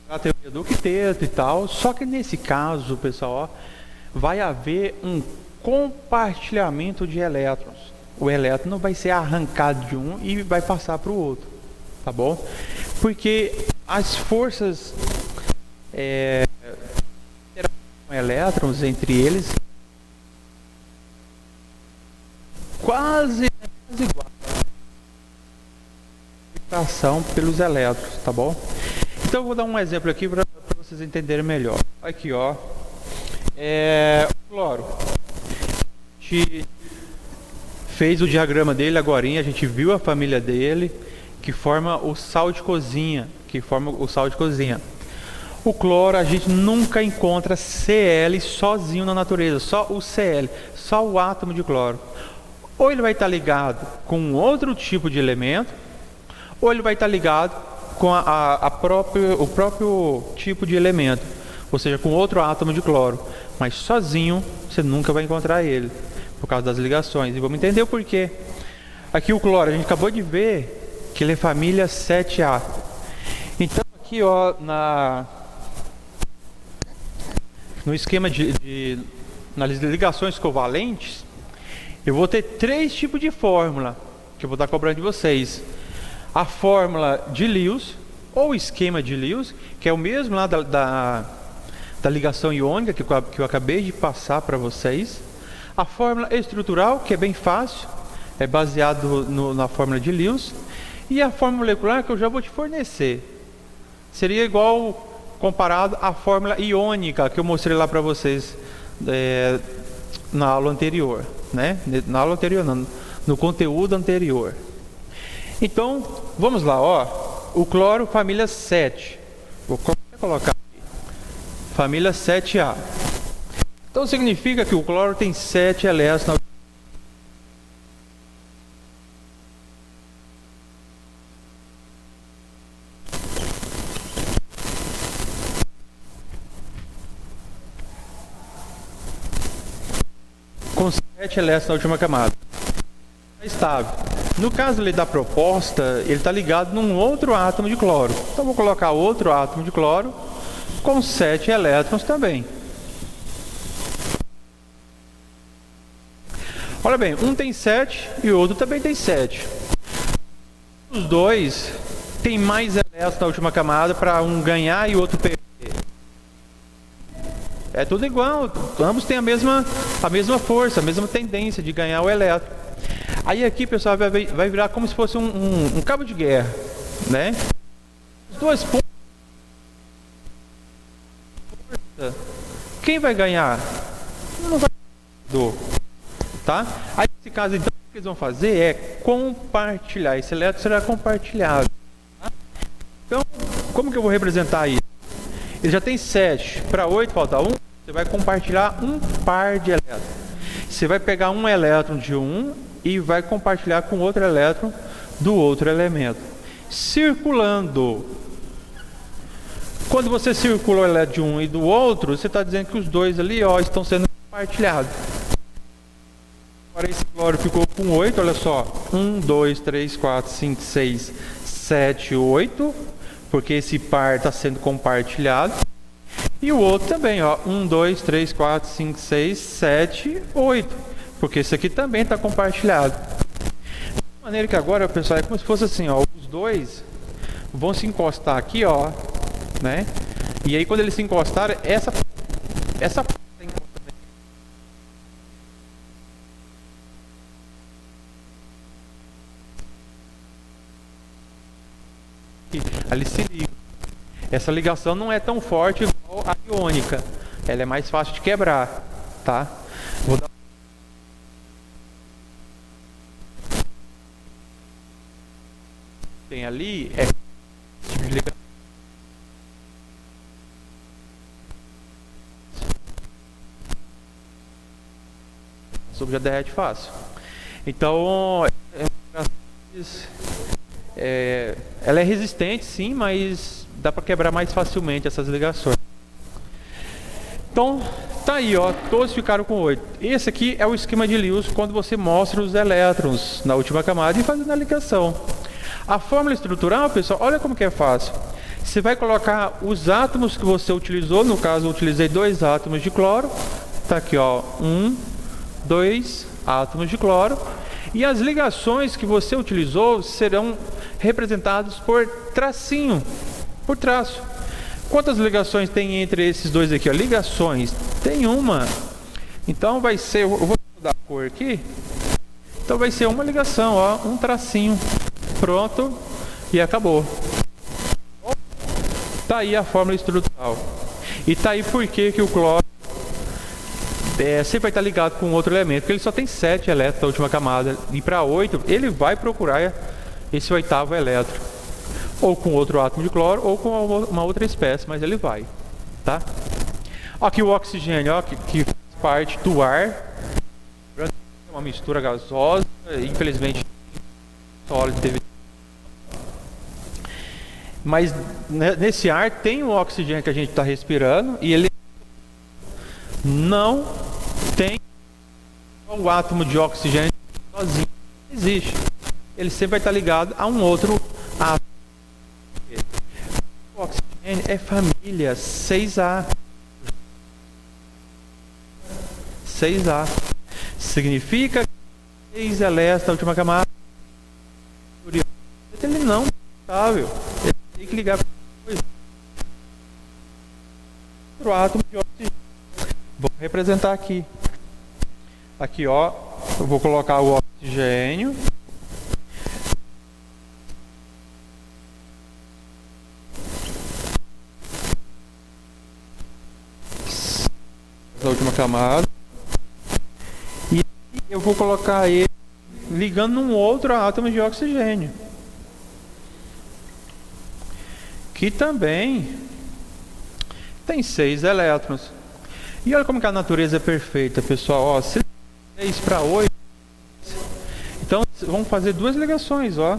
a teoria do octeto e tal, só que nesse caso, pessoal, ó, vai haver um compartilhamento de elétrons. O elétron não vai ser arrancado de um e vai passar para o outro, tá bom? Porque as forças elétrons entre eles quase igual a atração pelos elétrons, tá bom? Então eu vou dar um exemplo aqui para vocês entenderem melhor. Aqui, ó, o cloro. A gente fez o diagrama dele agorinha, a gente viu a família dele, que forma o sal de cozinha, O cloro, a gente nunca encontra Cl sozinho na natureza, só o Cl, só o átomo de cloro. Ou ele vai estar ligado com outro tipo de elemento, ou ele vai estar ligado com o próprio tipo de elemento, ou seja, com outro átomo de cloro. Mas sozinho você nunca vai encontrar ele, por causa das ligações. E vamos entender o porquê. Aqui o cloro, a gente acabou de ver que ele é família 7A. Então aqui, ó, no esquema nas ligações covalentes, eu vou ter 3 tipos de fórmula que eu vou estar cobrando de vocês. A fórmula de Lewis, ou esquema de Lewis, que é o mesmo lá da ligação iônica que eu acabei de passar para vocês. A fórmula estrutural, que é bem fácil, é baseado na fórmula de Lewis. E a fórmula molecular, que eu já vou te fornecer. Seria igual comparado à fórmula iônica que eu mostrei lá para vocês na aula anterior, né? Na aula anterior não, no conteúdo anterior. Então, vamos lá, ó. O cloro, família 7. Vou colocar aqui. Família 7A. Então significa que o cloro tem 7 elétrons. Com 7 elétrons na última camada. É estável. No caso ali da proposta, ele está ligado num outro átomo de cloro. Então vou colocar outro átomo de cloro com 7 elétrons também. Olha bem, um tem 7 e o outro também tem 7. Os dois têm mais elétrons na última camada para um ganhar e o outro perder. É tudo igual, ambos têm a mesma força, a mesma tendência de ganhar o elétron. Aí aqui, pessoal, vai virar como se fosse um cabo de guerra, né? Os dois pontos. Quem vai ganhar? Não vai ganhar, tá? Aí nesse caso, então, o que eles vão fazer é compartilhar. Esse elétron será compartilhado. Tá? Então, como que eu vou representar isso? Ele já tem 7, para 8 falta 1. Você vai compartilhar um par de elétrons. Você vai pegar um elétron de um e vai compartilhar com outro elétron do outro elemento, circulando. Quando você circula o elétron de um e do outro, você está dizendo que os dois ali, ó, estão sendo compartilhados. Agora esse cloro ficou com 8, olha só, 1, 2, 3, 4, 5, 6, 7, 8, porque esse par está sendo compartilhado. E o outro também, ó, 1, 2, 3, 4, 5, 6, 7, 8. Porque esse aqui também está compartilhado. De maneira que agora, pessoal, é como se fosse assim, ó, os dois vão se encostar aqui, ó, né? E aí quando eles se encostarem, essa ali se liga. Essa ligação não é tão forte igual a iônica. Ela é mais fácil de quebrar, tá? Vou dar... Tem ali é tipo de ligação. Já derrete fácil. Então, ela é resistente, sim, mas dá para quebrar mais facilmente essas ligações. Então, tá aí, ó, todos ficaram com 8. Esse aqui é o esquema de Lewis quando você mostra os elétrons na última camada e fazendo a ligação. A fórmula estrutural, pessoal, olha como que é fácil. Você vai colocar os átomos que você utilizou, no caso eu utilizei 2 átomos de cloro, tá aqui, ó, 1, 2 átomos de cloro, e as ligações que você utilizou serão representadas por tracinho, por traço. Quantas ligações tem entre esses dois aqui, ó? Ligações, tem uma. Então vai ser, eu vou mudar a cor aqui. Então vai ser uma ligação, ó, um tracinho. Pronto, e acabou. Tá aí a fórmula estrutural. E tá aí por que o cloro sempre vai estar ligado com outro elemento, porque ele só tem 7 elétrons na última camada. E para 8, ele vai procurar esse 8º elétron. Ou com outro átomo de cloro, ou com uma outra espécie, mas ele vai. Tá? Aqui o oxigênio, ó, que faz parte do ar. É uma mistura gasosa, infelizmente sólido teve. Mas nesse ar tem o oxigênio que a gente está respirando e ele não tem o átomo de oxigênio sozinho. Não existe. Ele sempre vai estar ligado a um outro átomo. O oxigênio é família 6A. 6A. Significa que 6 elétrons na última camada. Ele não é estável. Ele tem que ligar com outro átomo de oxigênio. Vou representar aqui. Aqui, ó, eu vou colocar o oxigênio. Na última camada. E eu vou colocar ele ligando num outro átomo de oxigênio. Que também tem 6 elétrons. E olha como que a natureza é perfeita, pessoal. Ó, 6 para 8. Então, vamos fazer 2 ligações, ó.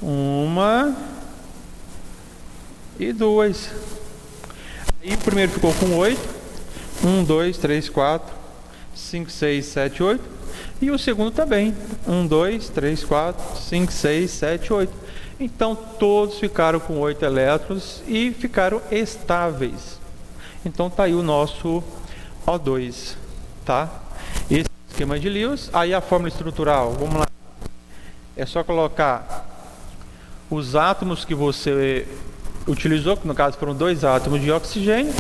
1 e 2. Aí o primeiro ficou com 8. 1, 2, 3, 4, 5, 6, 7, 8. E o segundo também. 1, 2, 3, 4, 5, 6, 7, 8. Então, todos ficaram com 8 elétrons e ficaram estáveis. Então, tá aí o nosso O2, tá? Esse é o esquema de Lewis. Aí a fórmula estrutural, vamos lá. É só colocar os átomos que você utilizou, que no caso foram 2 átomos de oxigênio,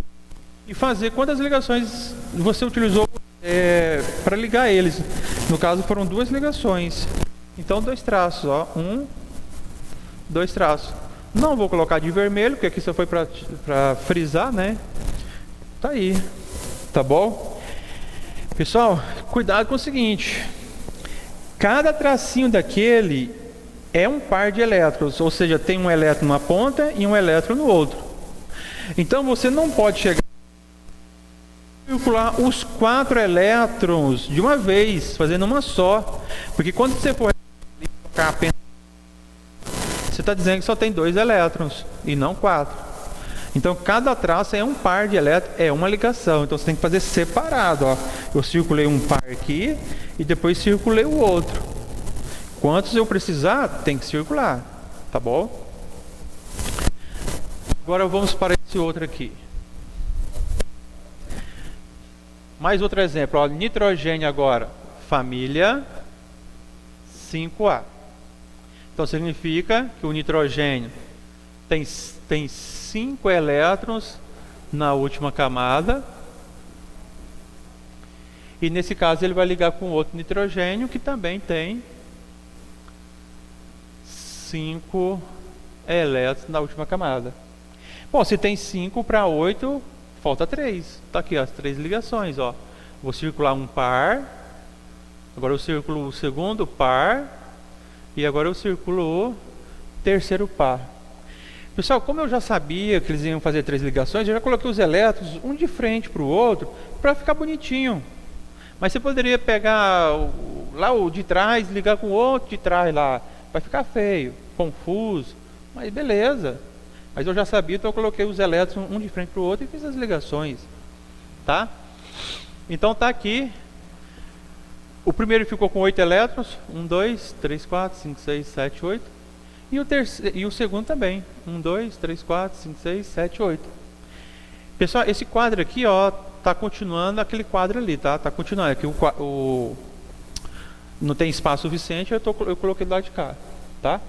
e fazer quantas ligações você utilizou para ligar eles. No caso foram 2 ligações. Então, 2 traços, ó. 2 traços. Não vou colocar de vermelho, porque aqui só foi para frisar, né? Tá aí, tá bom? Pessoal, cuidado com o seguinte: cada tracinho daquele é um par de elétrons, ou seja, tem um elétron numa ponta e um elétron no outro. Então você não pode chegar a circular os 4 elétrons de uma vez, fazendo uma só, porque quando você for colocar apenas, você está dizendo que só tem 2 elétrons e não 4. Então, cada traço é um par de elétrons, é uma ligação. Então, você tem que fazer separado. Ó. Eu circulei um par aqui e depois circulei o outro. Quantos eu precisar, tem que circular. Tá bom? Agora, vamos para esse outro aqui. Mais outro exemplo. Ó. Nitrogênio agora, família 5A. Então, significa que o nitrogênio tem 5 elétrons na última camada. E nesse caso ele vai ligar com outro nitrogênio que também tem 5 elétrons na última camada. Bom, se tem 5 para 8, falta 3. Tá aqui ó, as 3 ligações, ó. Vou circular um par. Agora eu circulo o segundo par. E agora eu circulo o terceiro par. Pessoal, como eu já sabia que eles iam fazer 3 ligações, eu já coloquei os elétrons um de frente para o outro, para ficar bonitinho. Mas você poderia pegar lá o de trás, ligar com o outro de trás lá. Vai ficar feio, confuso. Mas beleza. Mas eu já sabia, então eu coloquei os elétrons um de frente para o outro e fiz as ligações. Tá? Então tá aqui. O primeiro ficou com 8 elétrons. 1, 2, 3, 4, 5, 6, 7, 8. E o segundo também. 1, 2, 3, 4, 5, 6, 7, 8. Pessoal, esse quadro aqui, ó, tá continuando aquele quadro ali, tá? Tá continuando. Aqui não tem espaço suficiente, eu coloquei do lado de cá, tá?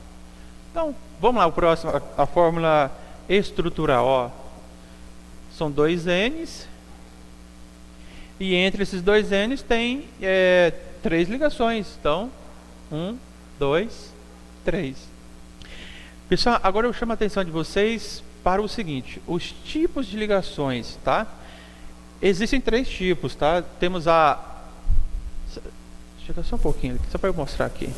Então, vamos lá, o próximo, a fórmula estrutural, ó. São 2 N's. E entre esses 2 N's tem 3 ligações. Então, 1, 2, 3. Pessoal, agora eu chamo a atenção de vocês para o seguinte, os tipos de ligações, tá? Existem 3 tipos, tá? Temos chega só um pouquinho, só para eu mostrar aqui.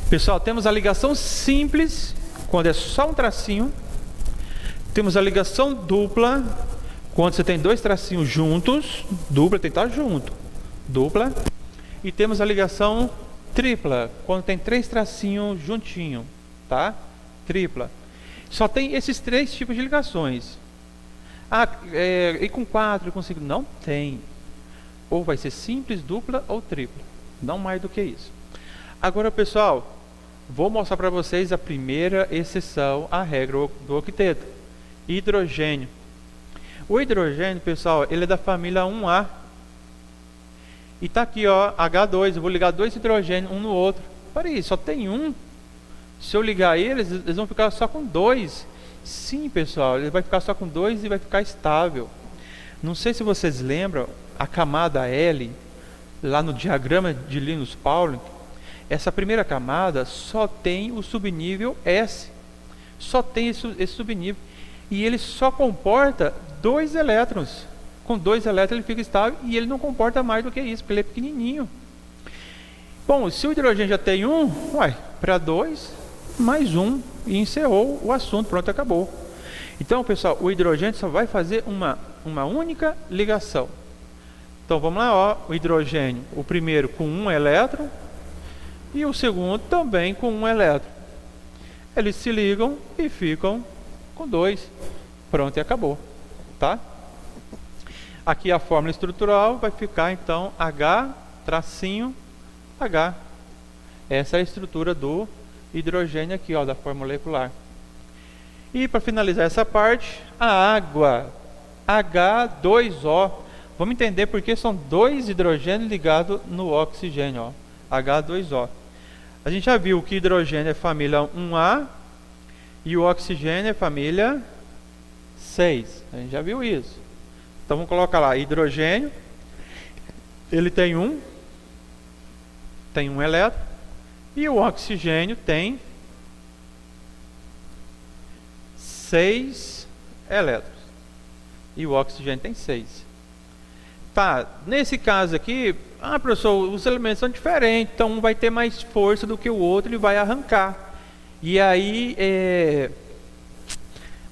Pessoal, temos a ligação simples, quando é só um tracinho. Temos a ligação dupla, quando você tem 2 tracinhos juntos. Dupla tem que estar junto. Dupla. E temos a ligação tripla, quando tem 3 tracinhos juntinho. Tá? Tripla. Só tem esses 3 tipos de ligações. E com 4, e com 5? Não tem. Ou vai ser simples, dupla ou tripla. Não mais do que isso. Agora, pessoal, vou mostrar para vocês a primeira exceção à regra do octeto. Hidrogênio. O hidrogênio, pessoal, ele é da família 1A. E tá aqui, ó, H2. Eu vou ligar 2 hidrogênios um no outro. Peraí, só tem um. Se eu ligar eles vão ficar só com 2. Sim, pessoal, ele vai ficar só com 2 e vai ficar estável. Não sei se vocês lembram, a camada L, lá no diagrama de Linus Pauling, essa primeira camada só tem o subnível S. Só tem esse subnível. E ele só comporta 2 elétrons. Com 2 elétrons ele fica estável e ele não comporta mais do que isso, porque ele é pequenininho. Bom, se o hidrogênio já tem um, para 2... mais um e encerrou o assunto, pronto, acabou. Então, pessoal, o hidrogênio só vai fazer uma única ligação. Então, vamos lá, ó, o hidrogênio, o primeiro com 1 elétron e o segundo também com 1 elétron. Eles se ligam e ficam com 2. Pronto, e acabou, tá? Aqui a fórmula estrutural vai ficar, então, H, tracinho, H. Essa é a estrutura do hidrogênio aqui, ó, da forma molecular. E para finalizar essa parte, a água, H2O. Vamos entender porque são 2 hidrogênios ligados no oxigênio, ó, H2O. A gente já viu que hidrogênio é família 1A e o oxigênio é família 6. A gente já viu isso. Então vamos colocar lá, hidrogênio, ele tem um elétron. E o oxigênio tem 6 elétrons. E o oxigênio tem 6. Tá, nesse caso aqui, professor, os elementos são diferentes, então um vai ter mais força do que o outro e vai arrancar. E aí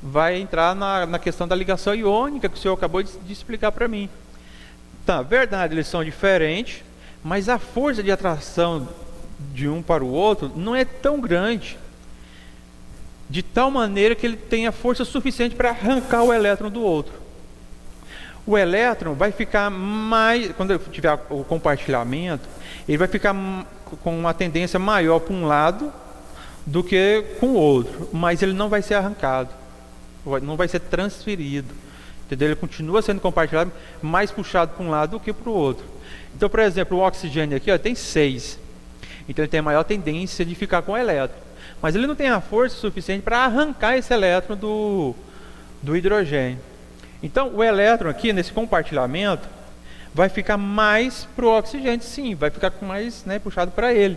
vai entrar na questão da ligação iônica que o senhor acabou de explicar para mim. Tá, verdade, eles são diferentes, mas a força de atração de um para o outro não é tão grande, de tal maneira que ele tenha força suficiente para arrancar o elétron do outro. O elétron vai ficar mais, quando tiver o compartilhamento, ele vai ficar com uma tendência maior para um lado do que com o outro, mas ele não vai ser arrancado, não vai ser transferido, entendeu? Ele continua sendo compartilhado, mais puxado para um lado do que para o outro. Então, por exemplo, o oxigênio aqui, ó, tem 6. Então ele tem a maior tendência de ficar com o elétron. Mas ele não tem a força suficiente para arrancar esse elétron do hidrogênio. Então o elétron aqui, nesse compartilhamento, vai ficar mais para o oxigênio, sim. Vai ficar com mais, né, puxado para ele.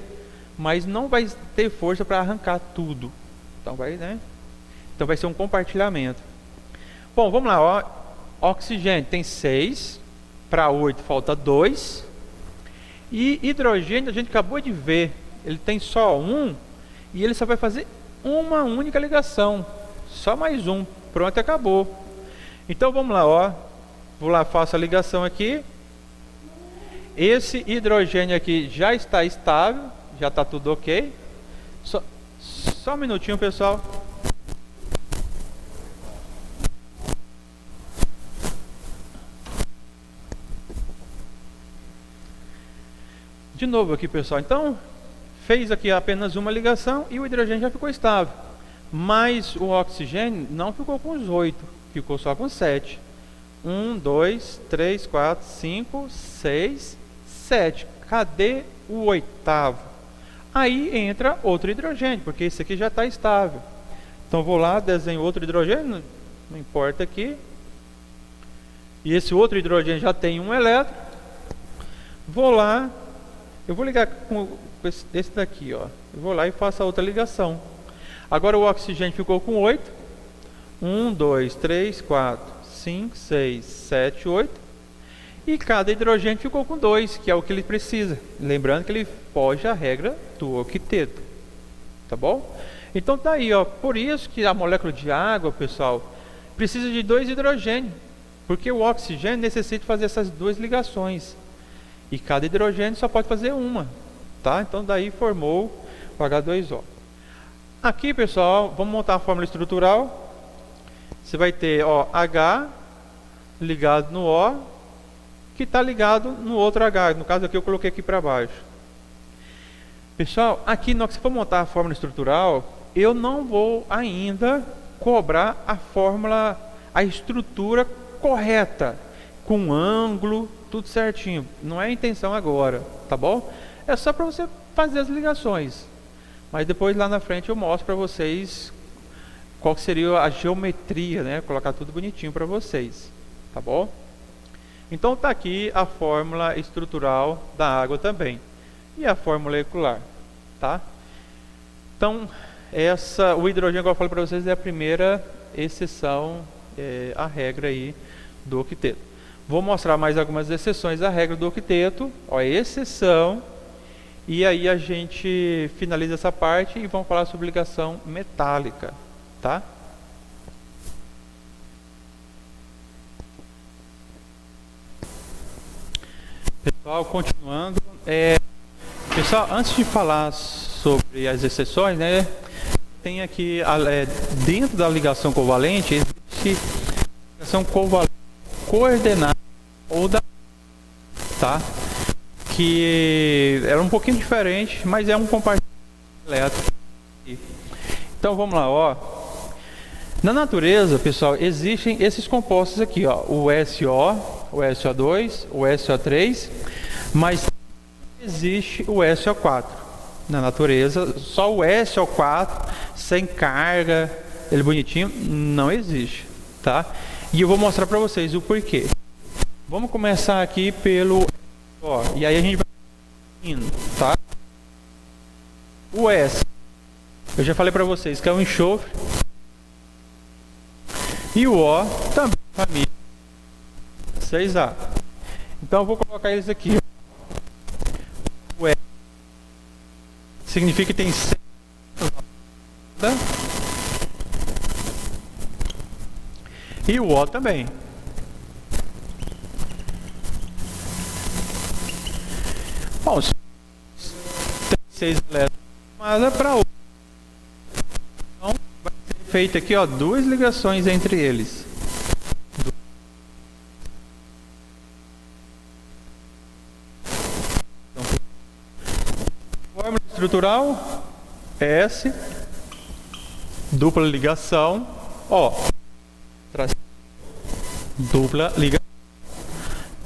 Mas não vai ter força para arrancar tudo. Então vai ser um compartilhamento. Bom, vamos lá. Ó. Oxigênio tem 6. para 8 falta 2. E hidrogênio a gente acabou de ver, ele tem só um e ele só vai fazer uma única ligação, só mais um, pronto, acabou. Então vamos lá, ó, vou lá, faço a ligação aqui. Esse hidrogênio aqui já está estável, já está tudo ok. Só um minutinho, pessoal. De novo aqui, pessoal. Então, fez aqui apenas uma ligação e o hidrogênio já ficou estável. Mas o oxigênio não ficou com os 8, ficou só com 7. 1, 2, 3, 4, 5, 6, 7. Cadê o oitavo? Aí entra outro hidrogênio, porque esse aqui já está estável. Então vou lá, desenho outro hidrogênio, não importa aqui. E esse outro hidrogênio já tem um elétron. Vou lá, eu vou ligar com esse daqui, ó. Eu vou lá e faço a outra ligação. Agora o oxigênio ficou com 8. 1, 2, 3, 4, 5, 6, 7, 8. E cada hidrogênio ficou com 2, que é o que ele precisa. Lembrando que ele foge à regra do octeto. Tá bom? Então tá aí, ó. Por isso que a molécula de água, pessoal, precisa de 2 hidrogênios. Porque o oxigênio necessita fazer essas 2 ligações. E cada hidrogênio só pode fazer uma, tá? Então daí formou o H2O. Aqui, pessoal, vamos montar a fórmula estrutural. Você vai ter, ó, H ligado no O, que está ligado no outro H. No caso aqui eu coloquei aqui para baixo. Pessoal, aqui se for montar a fórmula estrutural, eu não vou ainda cobrar a fórmula, a estrutura correta, com ângulo, tudo certinho. Não é a intenção agora, tá bom? É só para você fazer as ligações. Mas depois lá na frente eu mostro para vocês qual seria a geometria, né? Colocar tudo bonitinho para vocês, tá bom? Então tá aqui a fórmula estrutural da água também. E a fórmula molecular, tá? Então, o hidrogênio, como eu falei para vocês, é a primeira exceção à regra aí do octeto. Vou mostrar mais algumas exceções à regra do octeto, ó, exceção, e aí a gente finaliza essa parte e vamos falar sobre ligação metálica, tá? Pessoal, continuando, pessoal, antes de falar sobre as exceções, né, tem aqui, dentro da ligação covalente, existe ligação covalente coordenada ou da, tá? Que é um pouquinho diferente, mas é um compartimento elétrico. Então vamos lá, ó. Na natureza, pessoal, existem esses compostos aqui, ó, o SO, o SO2, o SO3, mas não existe o SO4 na natureza. Só o SO4 sem carga, ele bonitinho, não existe, tá? E eu vou mostrar para vocês o porquê. Vamos começar aqui pelo SO, e aí a gente vai indo, tá? O S, eu já falei para vocês que é o enxofre. E o O também família 6A. Então eu vou colocar eles aqui. O E significa que tem 6. E o O também. Bom, se tem 6 elétrons, mas é para o. Então vai ser feito aqui, ó, 2 ligações entre eles. Então, fórmula estrutural S, dupla ligação, ó, dupla ligação.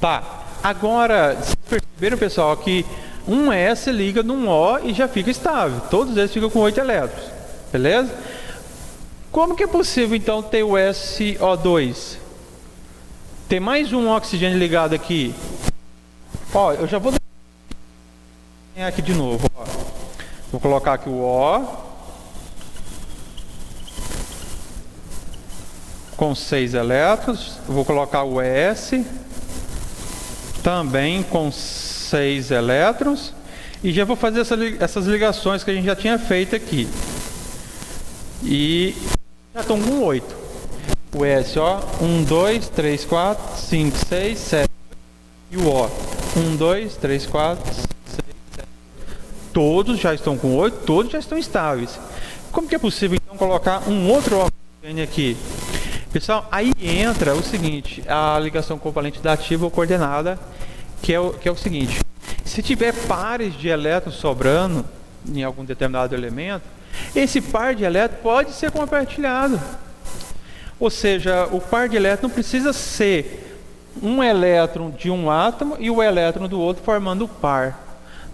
Tá. Agora, vocês perceberam, pessoal, que um S liga num O e já fica estável. Todos eles ficam com 8 elétrons. Beleza? Como que é possível, então, ter o SO2? Tem mais um oxigênio ligado aqui. Ó, eu já vou desenhar aqui de novo. Ó. Vou colocar aqui o O. Com 6 elétrons. Vou colocar o S. também com 6 elétrons. E já vou fazer essas ligações que a gente já tinha feito aqui. E já estão com 8. O S, ó, 1, 2, 3, 4, 5, 6, 7. E o O, 1, 2, 3, 4, 5, 6, 7. Todos já estão com 8, todos já estão estáveis. Como que é possível, então, colocar um outro oxigênio aqui? Pessoal, aí entra o seguinte, a ligação covalente dativa ou coordenada, que é o seguinte. Se tiver pares de elétrons sobrando em algum determinado elemento, esse par de elétrons pode ser compartilhado. Ou seja, o par de elétrons não precisa ser um elétron de um átomo e o elétron do outro formando o par.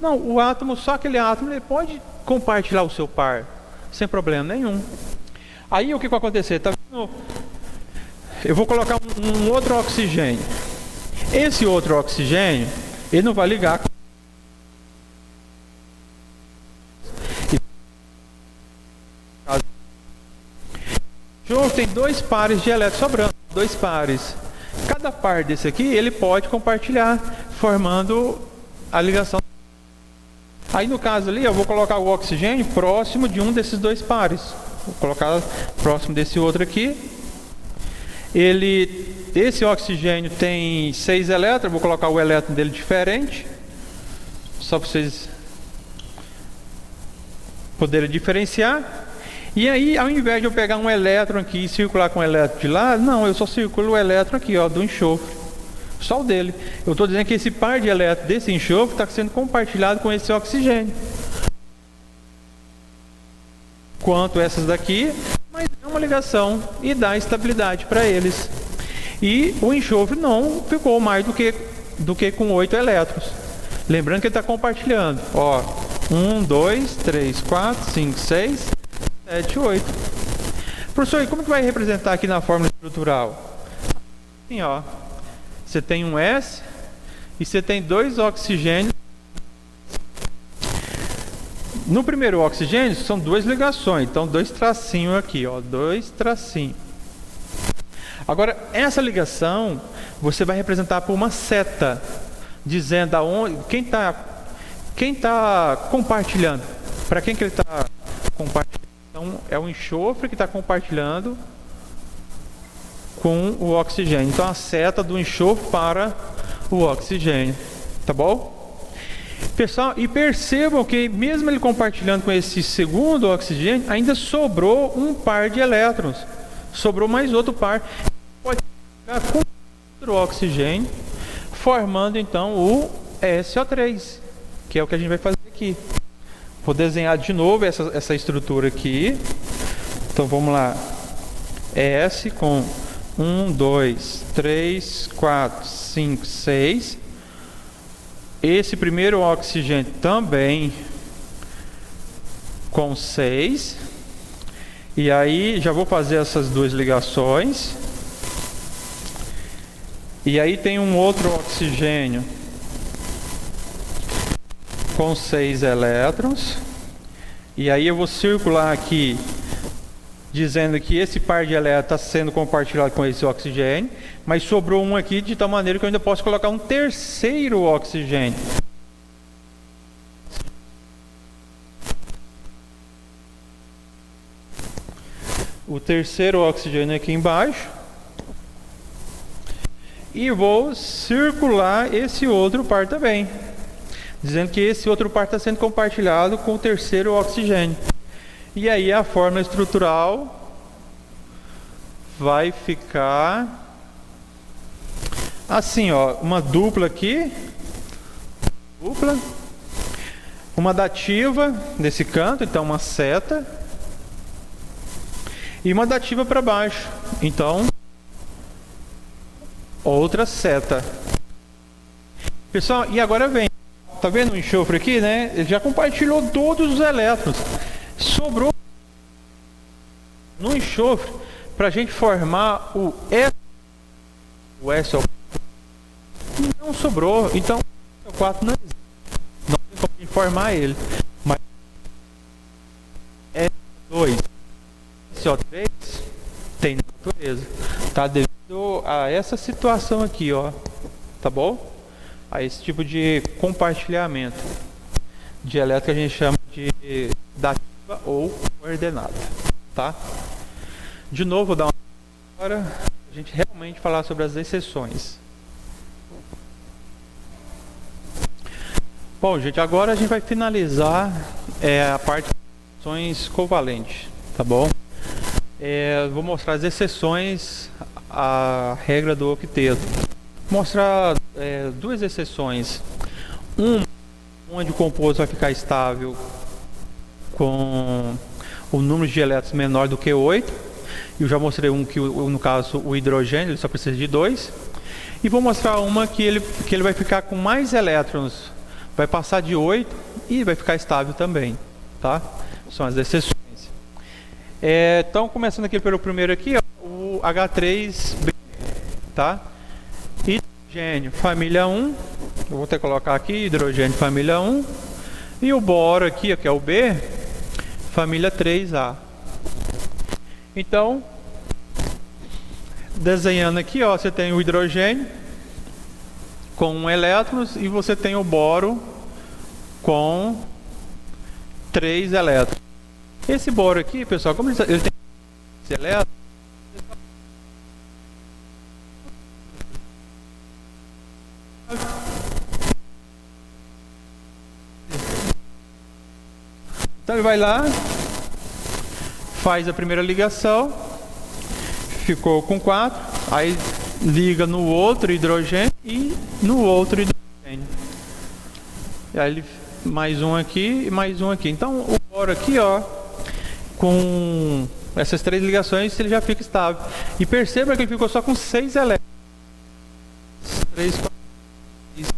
Não, o átomo, só aquele átomo, ele pode compartilhar o seu par, sem problema nenhum. Aí o que vai acontecer? Tá vendo? Eu vou colocar um outro oxigênio. Esse outro oxigênio, ele não vai ligar com... Tem 2 pares de elétrons sobrando, 2 pares. Cada par desse aqui, ele pode compartilhar, formando a ligação. Aí no caso ali, eu vou colocar o oxigênio próximo de um desses 2 pares. Vou colocar próximo desse outro aqui. Esse oxigênio tem 6 elétrons, vou colocar o elétron dele diferente, só para vocês poderem diferenciar. E aí, ao invés de eu pegar um elétron aqui e circular com o elétron de lá, não, eu só circulo o elétron aqui, ó, do enxofre, só o dele. Eu estou dizendo que esse par de elétrons desse enxofre está sendo compartilhado com esse oxigênio. Quanto essas daqui, mas é uma ligação e dá estabilidade para eles. E o enxofre não ficou mais do que com 8 elétrons. Lembrando que ele está compartilhando. Ó, 1, 2, 3, 4, 5, 6, 7, 8. Professor, e como que vai representar aqui na fórmula estrutural? Assim, ó. Você tem um S e você tem 2 oxigênios. No primeiro oxigênio são 2 ligações, então 2 tracinhos aqui, ó, 2 tracinhos. Agora, essa ligação você vai representar por uma seta, dizendo aonde, quem tá compartilhando, para quem que ele está compartilhando. Então, é o enxofre que está compartilhando com o oxigênio. Então, a seta do enxofre para o oxigênio, tá bom? Pessoal, e percebam que mesmo ele compartilhando com esse segundo oxigênio, ainda sobrou um par de elétrons. Sobrou mais outro par. Pode ficar com outro oxigênio, formando então o SO3, que é o que a gente vai fazer aqui. Vou desenhar de novo essa estrutura aqui. Então vamos lá. S com 1, 2, 3, 4, 5, 6. Esse primeiro oxigênio também com 6. E aí já vou fazer essas 2 ligações. E aí tem um outro oxigênio com 6 elétrons. E aí eu vou circular aqui dizendo que esse par de elétrons está sendo compartilhado com esse oxigênio, mas sobrou um aqui de tal maneira que eu ainda posso colocar um terceiro oxigênio. O terceiro oxigênio aqui embaixo. E vou circular esse outro par também, dizendo que esse outro par está sendo compartilhado com o terceiro oxigênio. E aí a fórmula estrutural vai ficar assim, ó, uma dupla aqui, dupla, uma dativa desse canto, então uma seta, e uma dativa para baixo, então outra seta. Pessoal, e agora vem, tá vendo o enxofre aqui, né? Ele já compartilhou todos os elétrons. Sobrou no enxofre para a gente formar o S. O S não sobrou, então o 4 não existe. Não tem como a gente formar ele. Mas S2, SO3 tem natureza. Tá devido a essa situação aqui, ó. Tá bom? a esse tipo de compartilhamento de elétrica, a gente chama de dativa ou coordenada, tá? De novo, vou dar uma agora a gente realmente falar sobre as exceções. Bom, gente, agora a gente vai finalizar a parte de exceções covalentes, tá bom? Vou mostrar as exceções à regra do octeto. Vou mostrar duas exceções. Uma onde o composto vai ficar estável com o número de elétrons menor do que 8. Eu já mostrei um que, no caso, o hidrogênio, ele só precisa de 2. E vou mostrar uma que ele vai ficar com mais elétrons, vai passar de 8 e vai ficar estável também, tá? São as exceções. Então, começando aqui pelo primeiro aqui, ó, o H3B, tá? Hidrogênio, família 1. Eu vou ter que colocar aqui, hidrogênio, família 1. E o boro aqui, que é o B, família 3A. Então, desenhando aqui, ó, você tem o hidrogênio com 1 elétrons e você tem o boro com 3 elétrons. Esse boro aqui, pessoal, como ele tem 3 elétrons, então ele vai lá, faz a primeira ligação, ficou com 4, aí liga no outro hidrogênio e no outro hidrogênio. E aí ele mais um aqui e mais um aqui. Então o boro aqui, ó, com essas 3 ligações ele já fica estável. E perceba que ele ficou só com 6 elétrons. 3, 4, 6,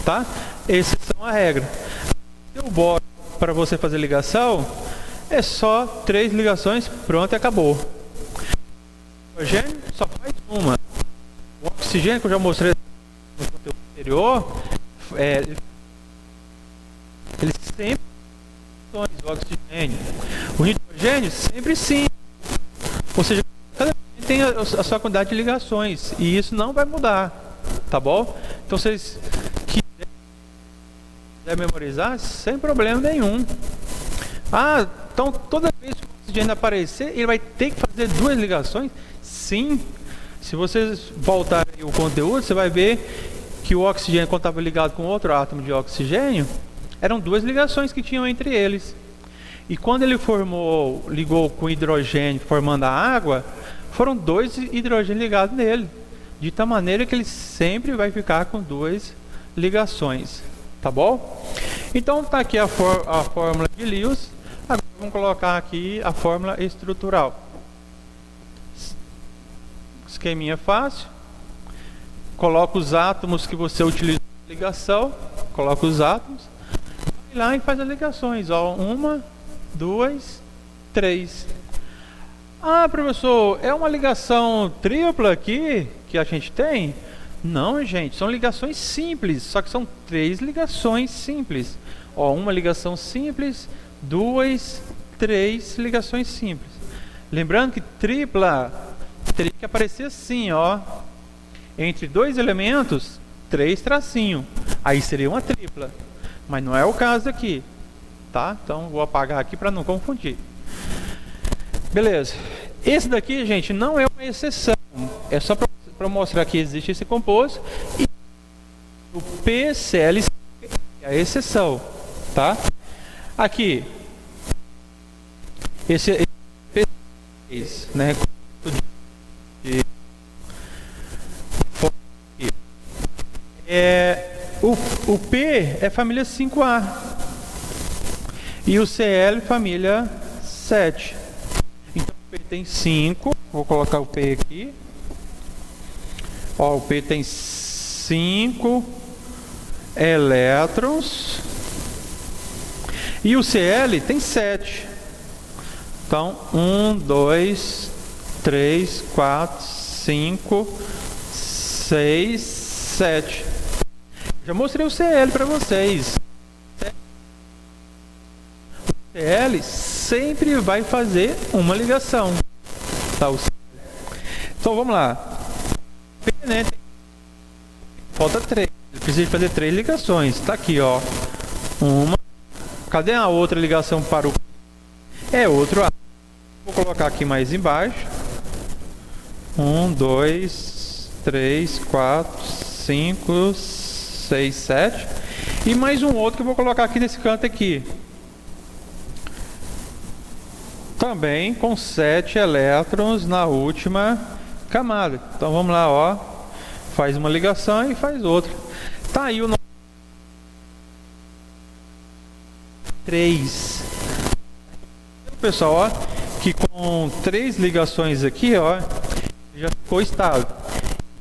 tá? Essas são a regra. O boro, para você fazer ligação, é só 3 ligações, pronto e acabou. O hidrogênio só faz uma. O oxigênio, que eu já mostrei no conteúdo anterior, ele sempre tem o oxigênio. O hidrogênio sempre sim. Ou seja, cada vez tem a sua quantidade de ligações. E isso não vai mudar. Tá bom? Então vocês quiserem memorizar, sem problema nenhum. Ah, então toda vez que o oxigênio aparecer, ele vai ter que fazer 2 ligações? Sim. Se vocês voltarem o conteúdo, você vai ver que o oxigênio, quando estava ligado com outro átomo de oxigênio, eram 2 ligações que tinham entre eles. E quando ele ligou com o hidrogênio formando a água, foram 2 hidrogênios ligados nele. De tal maneira que ele sempre vai ficar com 2 ligações. Tá bom? Então está aqui a fórmula de Lewis. Agora vamos colocar aqui a fórmula estrutural. Esqueminha fácil. Coloca os átomos que você utilizou na ligação. Coloca os átomos. Vai lá e faz as ligações. Ó, 1, 2, 3. Ah, professor, é uma ligação tripla aqui que a gente tem? Não, gente, são ligações simples. Só que são 3 ligações simples. Ó, uma ligação simples, 2, 3 ligações simples. Lembrando que tripla teria que aparecer assim, ó. Entre 2 elementos, 3 tracinho. Aí seria uma tripla. Mas não é o caso aqui, tá? Então vou apagar aqui para não confundir. Beleza. Esse daqui, gente, não é uma exceção. É só para mostrar que existe esse composto. E o PCl é a exceção, tá? Aqui, esse P6, né? O P é família 5A e o Cl família 7. Então o P tem 5, vou colocar o P aqui. Ó, o P tem 5 elétrons e o Cl tem 7. Então 1, 2, 3, 4, 5, 6, 7. Já mostrei o Cl para vocês. O Cl sempre vai fazer uma ligação. Tá, então vamos lá. P, né, falta 3. precisa fazer 3 ligações. Está aqui, ó. Uma. Cadê a outra ligação para o... É outro A. Vou colocar aqui mais embaixo. 1, 2, 3, 4, 5, 6, 7. E mais um outro que eu vou colocar aqui nesse canto aqui. Também com 7 elétrons na última camada. Então vamos lá, ó. Faz uma ligação e faz outra. Tá aí o nome 3. Pessoal, ó, que com 3 ligações aqui, ó, já ficou estável.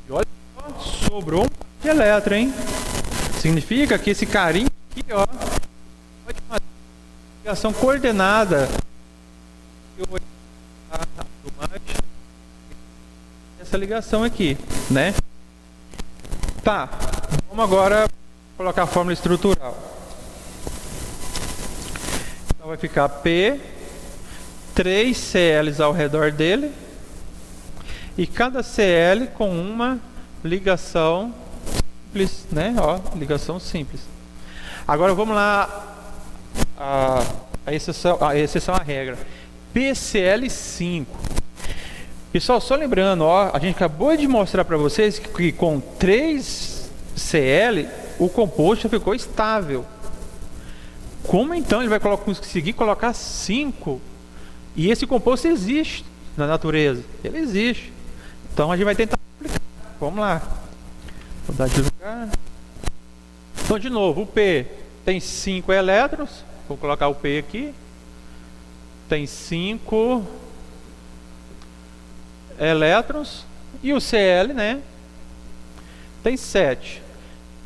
E olha só, sobrou um de elétron, hein? Significa que esse carinho aqui, ó, pode fazer ligação coordenada. Essa ligação aqui, né? Tá, vamos agora colocar a fórmula estrutural. Então vai ficar P, 3 CLs ao redor dele, e cada CL com uma ligação simples, né? Ó, ligação simples. Agora vamos lá, a exceção à regra. PCl5. Pessoal, só lembrando, ó, a gente acabou de mostrar para vocês que com 3 CL o composto ficou estável. Como então ele vai conseguir colocar 5? E esse composto existe na natureza. Ele existe. Então a gente vai tentar aplicar. Vamos lá. Vou dar de lugar. Então de novo, o P tem 5 elétrons. Vou colocar o P aqui. Tem 5 elétrons. E o Cl, né? Tem 7.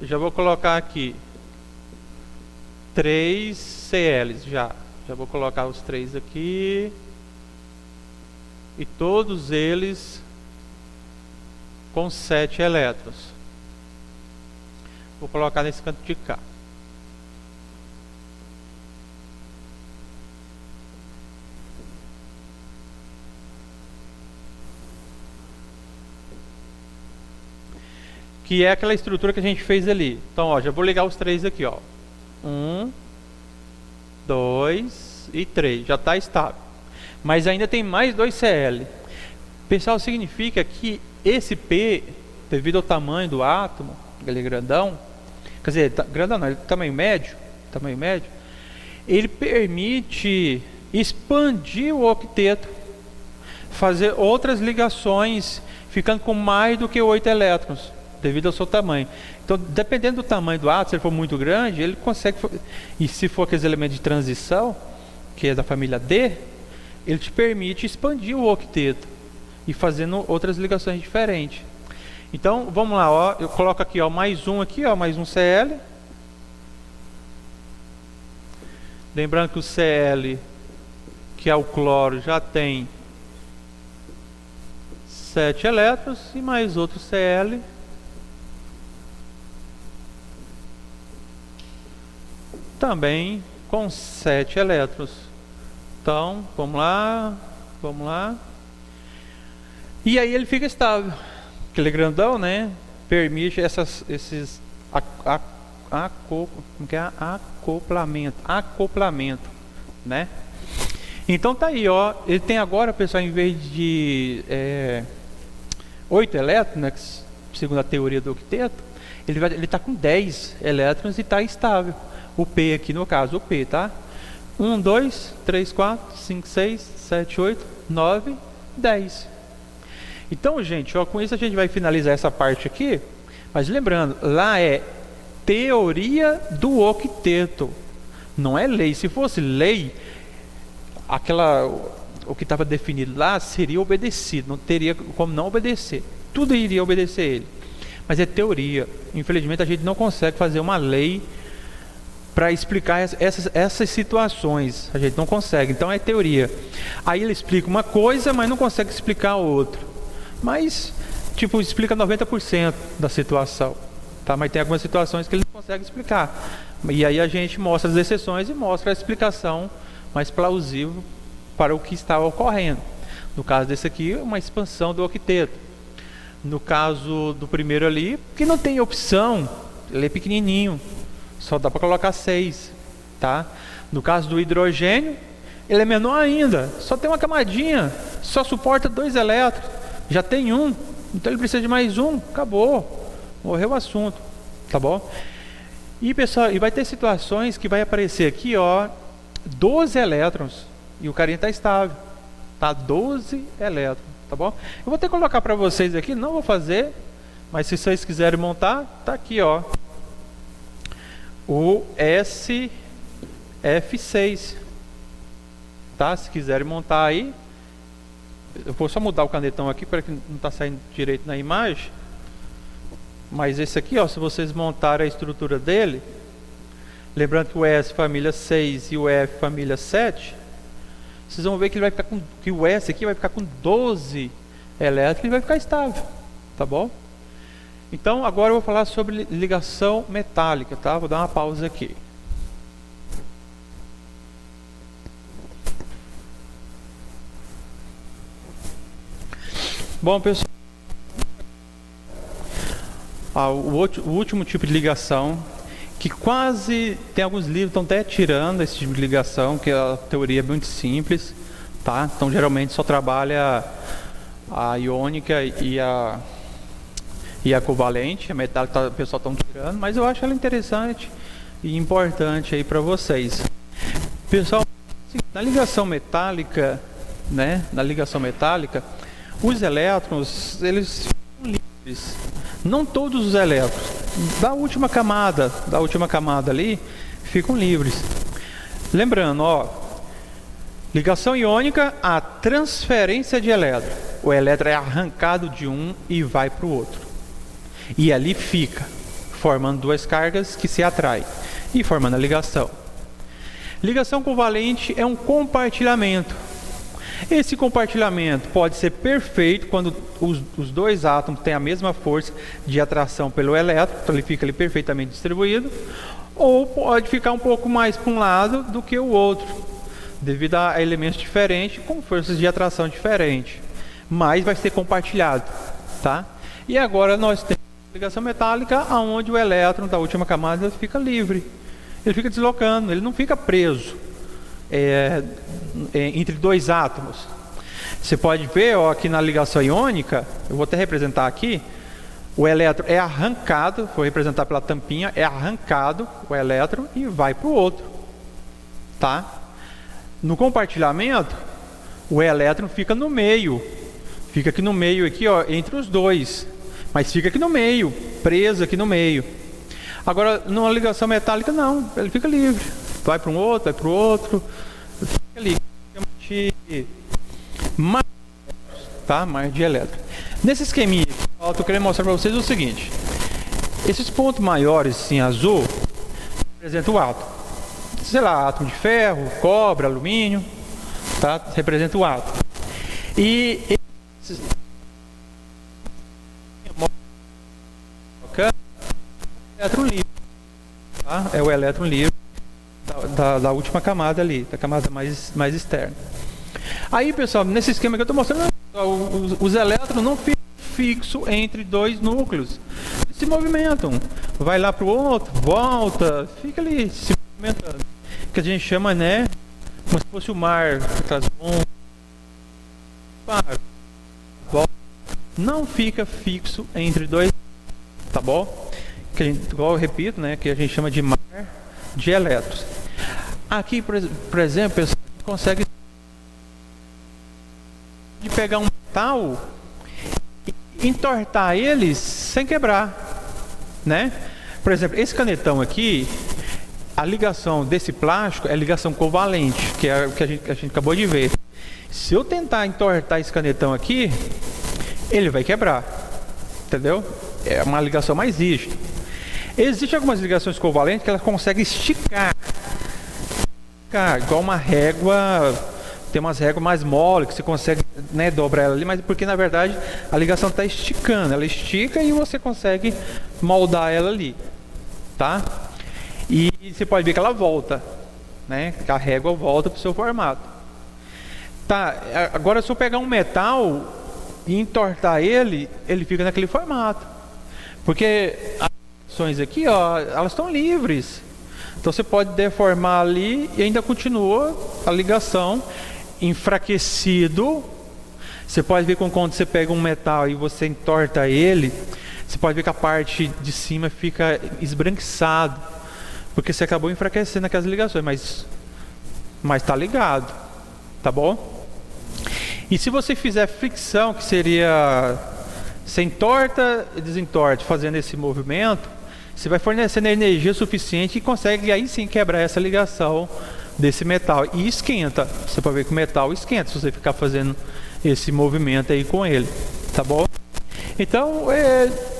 Eu já vou colocar aqui 3 CLs já. Já vou colocar os 3 aqui. E todos eles com 7 elétrons. Vou colocar nesse canto de cá. Que é aquela estrutura que a gente fez ali. Então, ó, já vou ligar os 3 aqui, ó. 1, 2 e 3. Já está estável. Mas ainda tem mais 2 CL. Pessoal, significa que esse P, devido ao tamanho do átomo, ele é grandão, quer dizer, grandão não, ele é tamanho médio, ele permite expandir o octeto, fazer outras ligações, ficando com mais do que 8 elétrons, devido ao seu tamanho. Então, dependendo do tamanho do átomo, se ele for muito grande, ele consegue, e se for aqueles elementos de transição, que é da família D, ele te permite expandir o octeto e fazendo outras ligações diferentes. Então, vamos lá, ó, eu coloco aqui, ó, mais um aqui, ó, mais um Cl. Lembrando que o Cl, que é o cloro, já tem 7 elétrons e mais outro Cl. Também com 7 elétrons. Então, vamos lá. E aí ele fica estável. Aquele grandão, né? Permite esses acoplamento, né? Então tá aí, ó. Ele tem agora, pessoal, em vez de 8 elétrons, né, segundo a teoria do octeto, ele tá com 10 elétrons e está estável. O P aqui, no caso, o P, tá? 1, 2, 3, 4, 5, 6, 7, 8, 9, 10. Então, gente, ó, com isso a gente vai finalizar essa parte aqui. Mas lembrando, lá é teoria do octeto, não é lei. Se fosse lei, o que estava definido lá seria obedecido, não teria como não obedecer. Tudo iria obedecer ele. Mas é teoria. Infelizmente a gente não consegue fazer uma lei para explicar essas situações. A gente não consegue, então é teoria. Aí ele explica uma coisa, mas não consegue explicar outra. Mas, tipo, explica 90% da situação, tá? Mas tem algumas situações que ele não consegue explicar. E aí a gente mostra as exceções e mostra a explicação mais plausível para o que está ocorrendo. No caso desse aqui, uma expansão do octeto. No caso do primeiro ali, que não tem opção, ele é pequenininho, só dá para colocar 6, tá? No caso do hidrogênio, ele é menor ainda, só tem uma camadinha, só suporta 2 elétrons, já tem um, então ele precisa de mais um, acabou, morreu o assunto, tá bom? E pessoal, e vai ter situações que vai aparecer aqui, ó, 12 elétrons, e o carinha está estável, tá? 12 elétrons, tá bom? Eu vou ter que colocar para vocês aqui, não vou fazer, mas se vocês quiserem montar, tá aqui, ó, o SF6, tá? Se quiserem montar aí, eu vou só mudar o canetão aqui para que não está saindo direito na imagem. Mas esse aqui, ó, se vocês montarem a estrutura dele, lembrando que o S família 6 e o F família 7, vocês vão ver que ele vai ficar com, que o S aqui vai ficar com 12 elétrons e vai ficar estável, tá bom? Então agora eu vou falar sobre ligação metálica, tá? Vou dar uma pausa aqui. Bom, pessoal, o último tipo de ligação, que quase tem alguns livros que estão até tirando esse tipo de ligação, que a teoria é muito simples, tá? Então geralmente só trabalha a iônica e a covalente, a metálica o pessoal está tirando, mas eu acho ela interessante e importante aí para vocês. Pessoal, na ligação metálica, né? Na ligação metálica, os elétrons, eles ficam livres. Não todos os elétrons. Da última camada ali, ficam livres. Lembrando, ó, ligação iônica, a transferência de elétron. O elétron é arrancado de um e vai para o outro. E ali fica, formando duas cargas que se atraem e formando a ligação. Ligação covalente é um compartilhamento. Esse compartilhamento pode ser perfeito quando os dois átomos têm a mesma força de atração pelo elétron, então ele fica ali perfeitamente distribuído, ou pode ficar um pouco mais para um lado do que o outro, devido a elementos diferentes com forças de atração diferentes, mas vai ser compartilhado, tá? E agora nós temos a ligação metálica, onde o elétron da última camada fica livre, ele fica deslocando, ele não fica preso entre dois átomos. Você pode ver, ó, aqui na ligação iônica, eu vou até representar aqui, o elétron é arrancado, vou representar pela tampinha, é arrancado o elétron e vai para o outro, tá? No compartilhamento, o elétron fica no meio, fica aqui no meio, aqui, ó, entre os dois, mas fica aqui no meio, preso aqui no meio. Agora, numa ligação metálica, não, ele fica livre, vai para um outro, vai para o outro, fica ali, de mais, tá? Mais de elétron. Nesse esqueminha aqui, eu estou querendo mostrar para vocês o seguinte: esses pontos maiores em azul representam o átomo, sei lá, átomo de ferro, cobre, alumínio, tá? Representa o átomo. E esses elétron livre, tá? É o elétron livre da última camada ali, da camada mais externa. Aí, pessoal, nesse esquema que eu estou mostrando, os elétrons não ficam fixos entre dois núcleos, eles se movimentam, vai lá para o outro, volta, fica ali se movimentando, que a gente chama, né, como se fosse o mar, traz para, volta, não fica fixo entre dois, tá bom? Que a gente, igual eu repito, né, que a gente chama de mar de elétrons. Aqui, por exemplo, pessoal, consegue de pegar um metal e entortar eles sem quebrar, né? Por exemplo, esse canetão aqui, a ligação desse plástico é ligação covalente, que é o que a gente acabou de ver. Se eu tentar entortar esse canetão aqui, ele vai quebrar, entendeu? É uma ligação mais rígida. Existem algumas ligações covalentes que elas conseguem esticar, igual uma régua. Tem umas réguas mais mole que você consegue, né, dobrar ela ali, mas porque na verdade a ligação está esticando, ela estica e você consegue moldar ela ali, tá? E você pode ver que ela volta, né? Que a régua volta para o seu formato. Tá, agora se eu pegar um metal e entortar ele, ele fica naquele formato. Porque as ligações aqui, ó, elas estão livres. Então você pode deformar ali e ainda continua a ligação enfraquecido. Você pode ver quando você pega um metal e você entorta ele, você pode ver que a parte de cima fica esbranquiçado, porque você acabou enfraquecendo aquelas ligações, mas está ligado, tá bom? E se você fizer fricção, que seria você entorta e desentorta, fazendo esse movimento, você vai fornecendo energia suficiente e consegue aí sim quebrar essa ligação desse metal e esquenta. Você pode ver que o metal esquenta se você ficar fazendo esse movimento aí com ele, tá bom? Então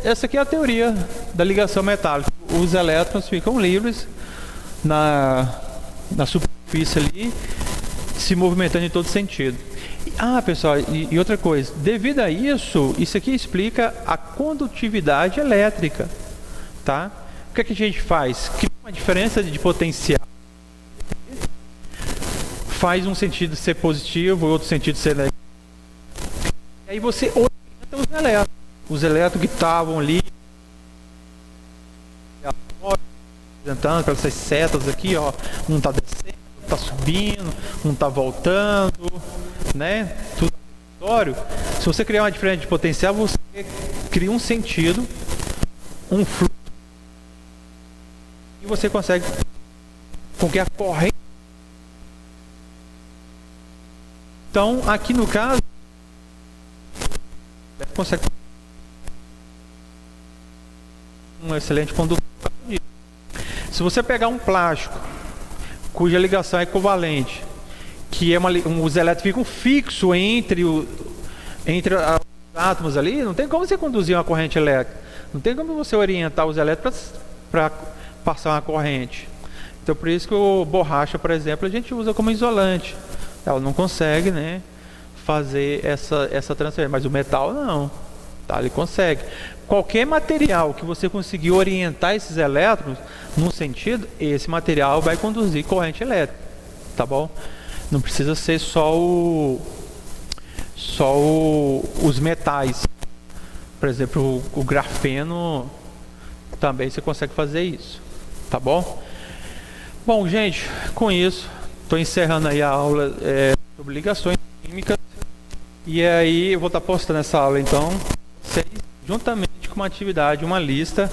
essa aqui é a teoria da ligação metálica. Os elétrons ficam livres na superfície ali, se movimentando em todo sentido. Pessoal, e outra coisa, devido a isso aqui explica a condutividade elétrica, tá? O que é que a gente faz? Cria uma diferença de potencial, faz um sentido ser positivo, outro sentido ser negativo. E aí você orienta os elétrons que estavam ali, apresentando pelas essas setas aqui, ó, um está descendo, está subindo, um está voltando, né? Tudo aleatório. Se você criar uma diferença de potencial, você cria um sentido, um fluxo, e você consegue com que a corrente. Então, aqui no caso, consegue um excelente condutor. Se você pegar um plástico cuja ligação é covalente, que é os elétrons ficam fixos entre os átomos ali, não tem como você conduzir uma corrente elétrica, não tem como você orientar os elétrons para passar uma corrente. Então por isso que o borracha, por exemplo, a gente usa como isolante. Ela não consegue, né, fazer essa transferência, mas o metal não, tá? Ele consegue. Qualquer material que você conseguir orientar esses elétrons num sentido, esse material vai conduzir corrente elétrica, tá bom? Não precisa ser só os metais. Por exemplo, o grafeno também você consegue fazer isso, tá bom? Bom, gente, com isso estou encerrando aí a aula sobre ligações químicas. E aí eu vou estar postando essa aula então, juntamente com uma atividade, uma lista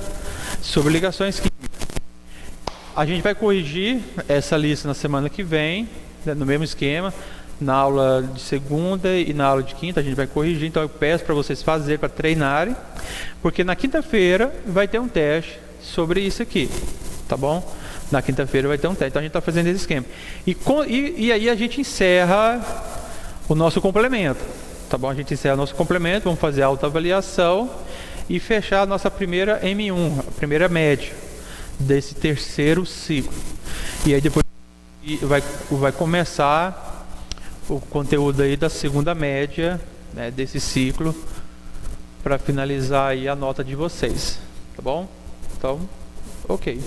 sobre ligações químicas. A gente vai corrigir essa lista na semana que vem, né, no mesmo esquema, na aula de segunda e na aula de quinta a gente vai corrigir. Então eu peço para vocês fazerem, para treinarem, porque na quinta-feira vai ter um teste sobre isso aqui, tá bom? Na quinta-feira vai ter um teste, então a gente está fazendo esse esquema. E aí a gente encerra o nosso complemento, tá bom? A gente encerra o nosso complemento, vamos fazer a autoavaliação e fechar a nossa primeira M1, a primeira média desse terceiro ciclo. E aí depois vai começar o conteúdo aí da segunda média, né, desse ciclo, para finalizar aí a nota de vocês, tá bom? Então, ok.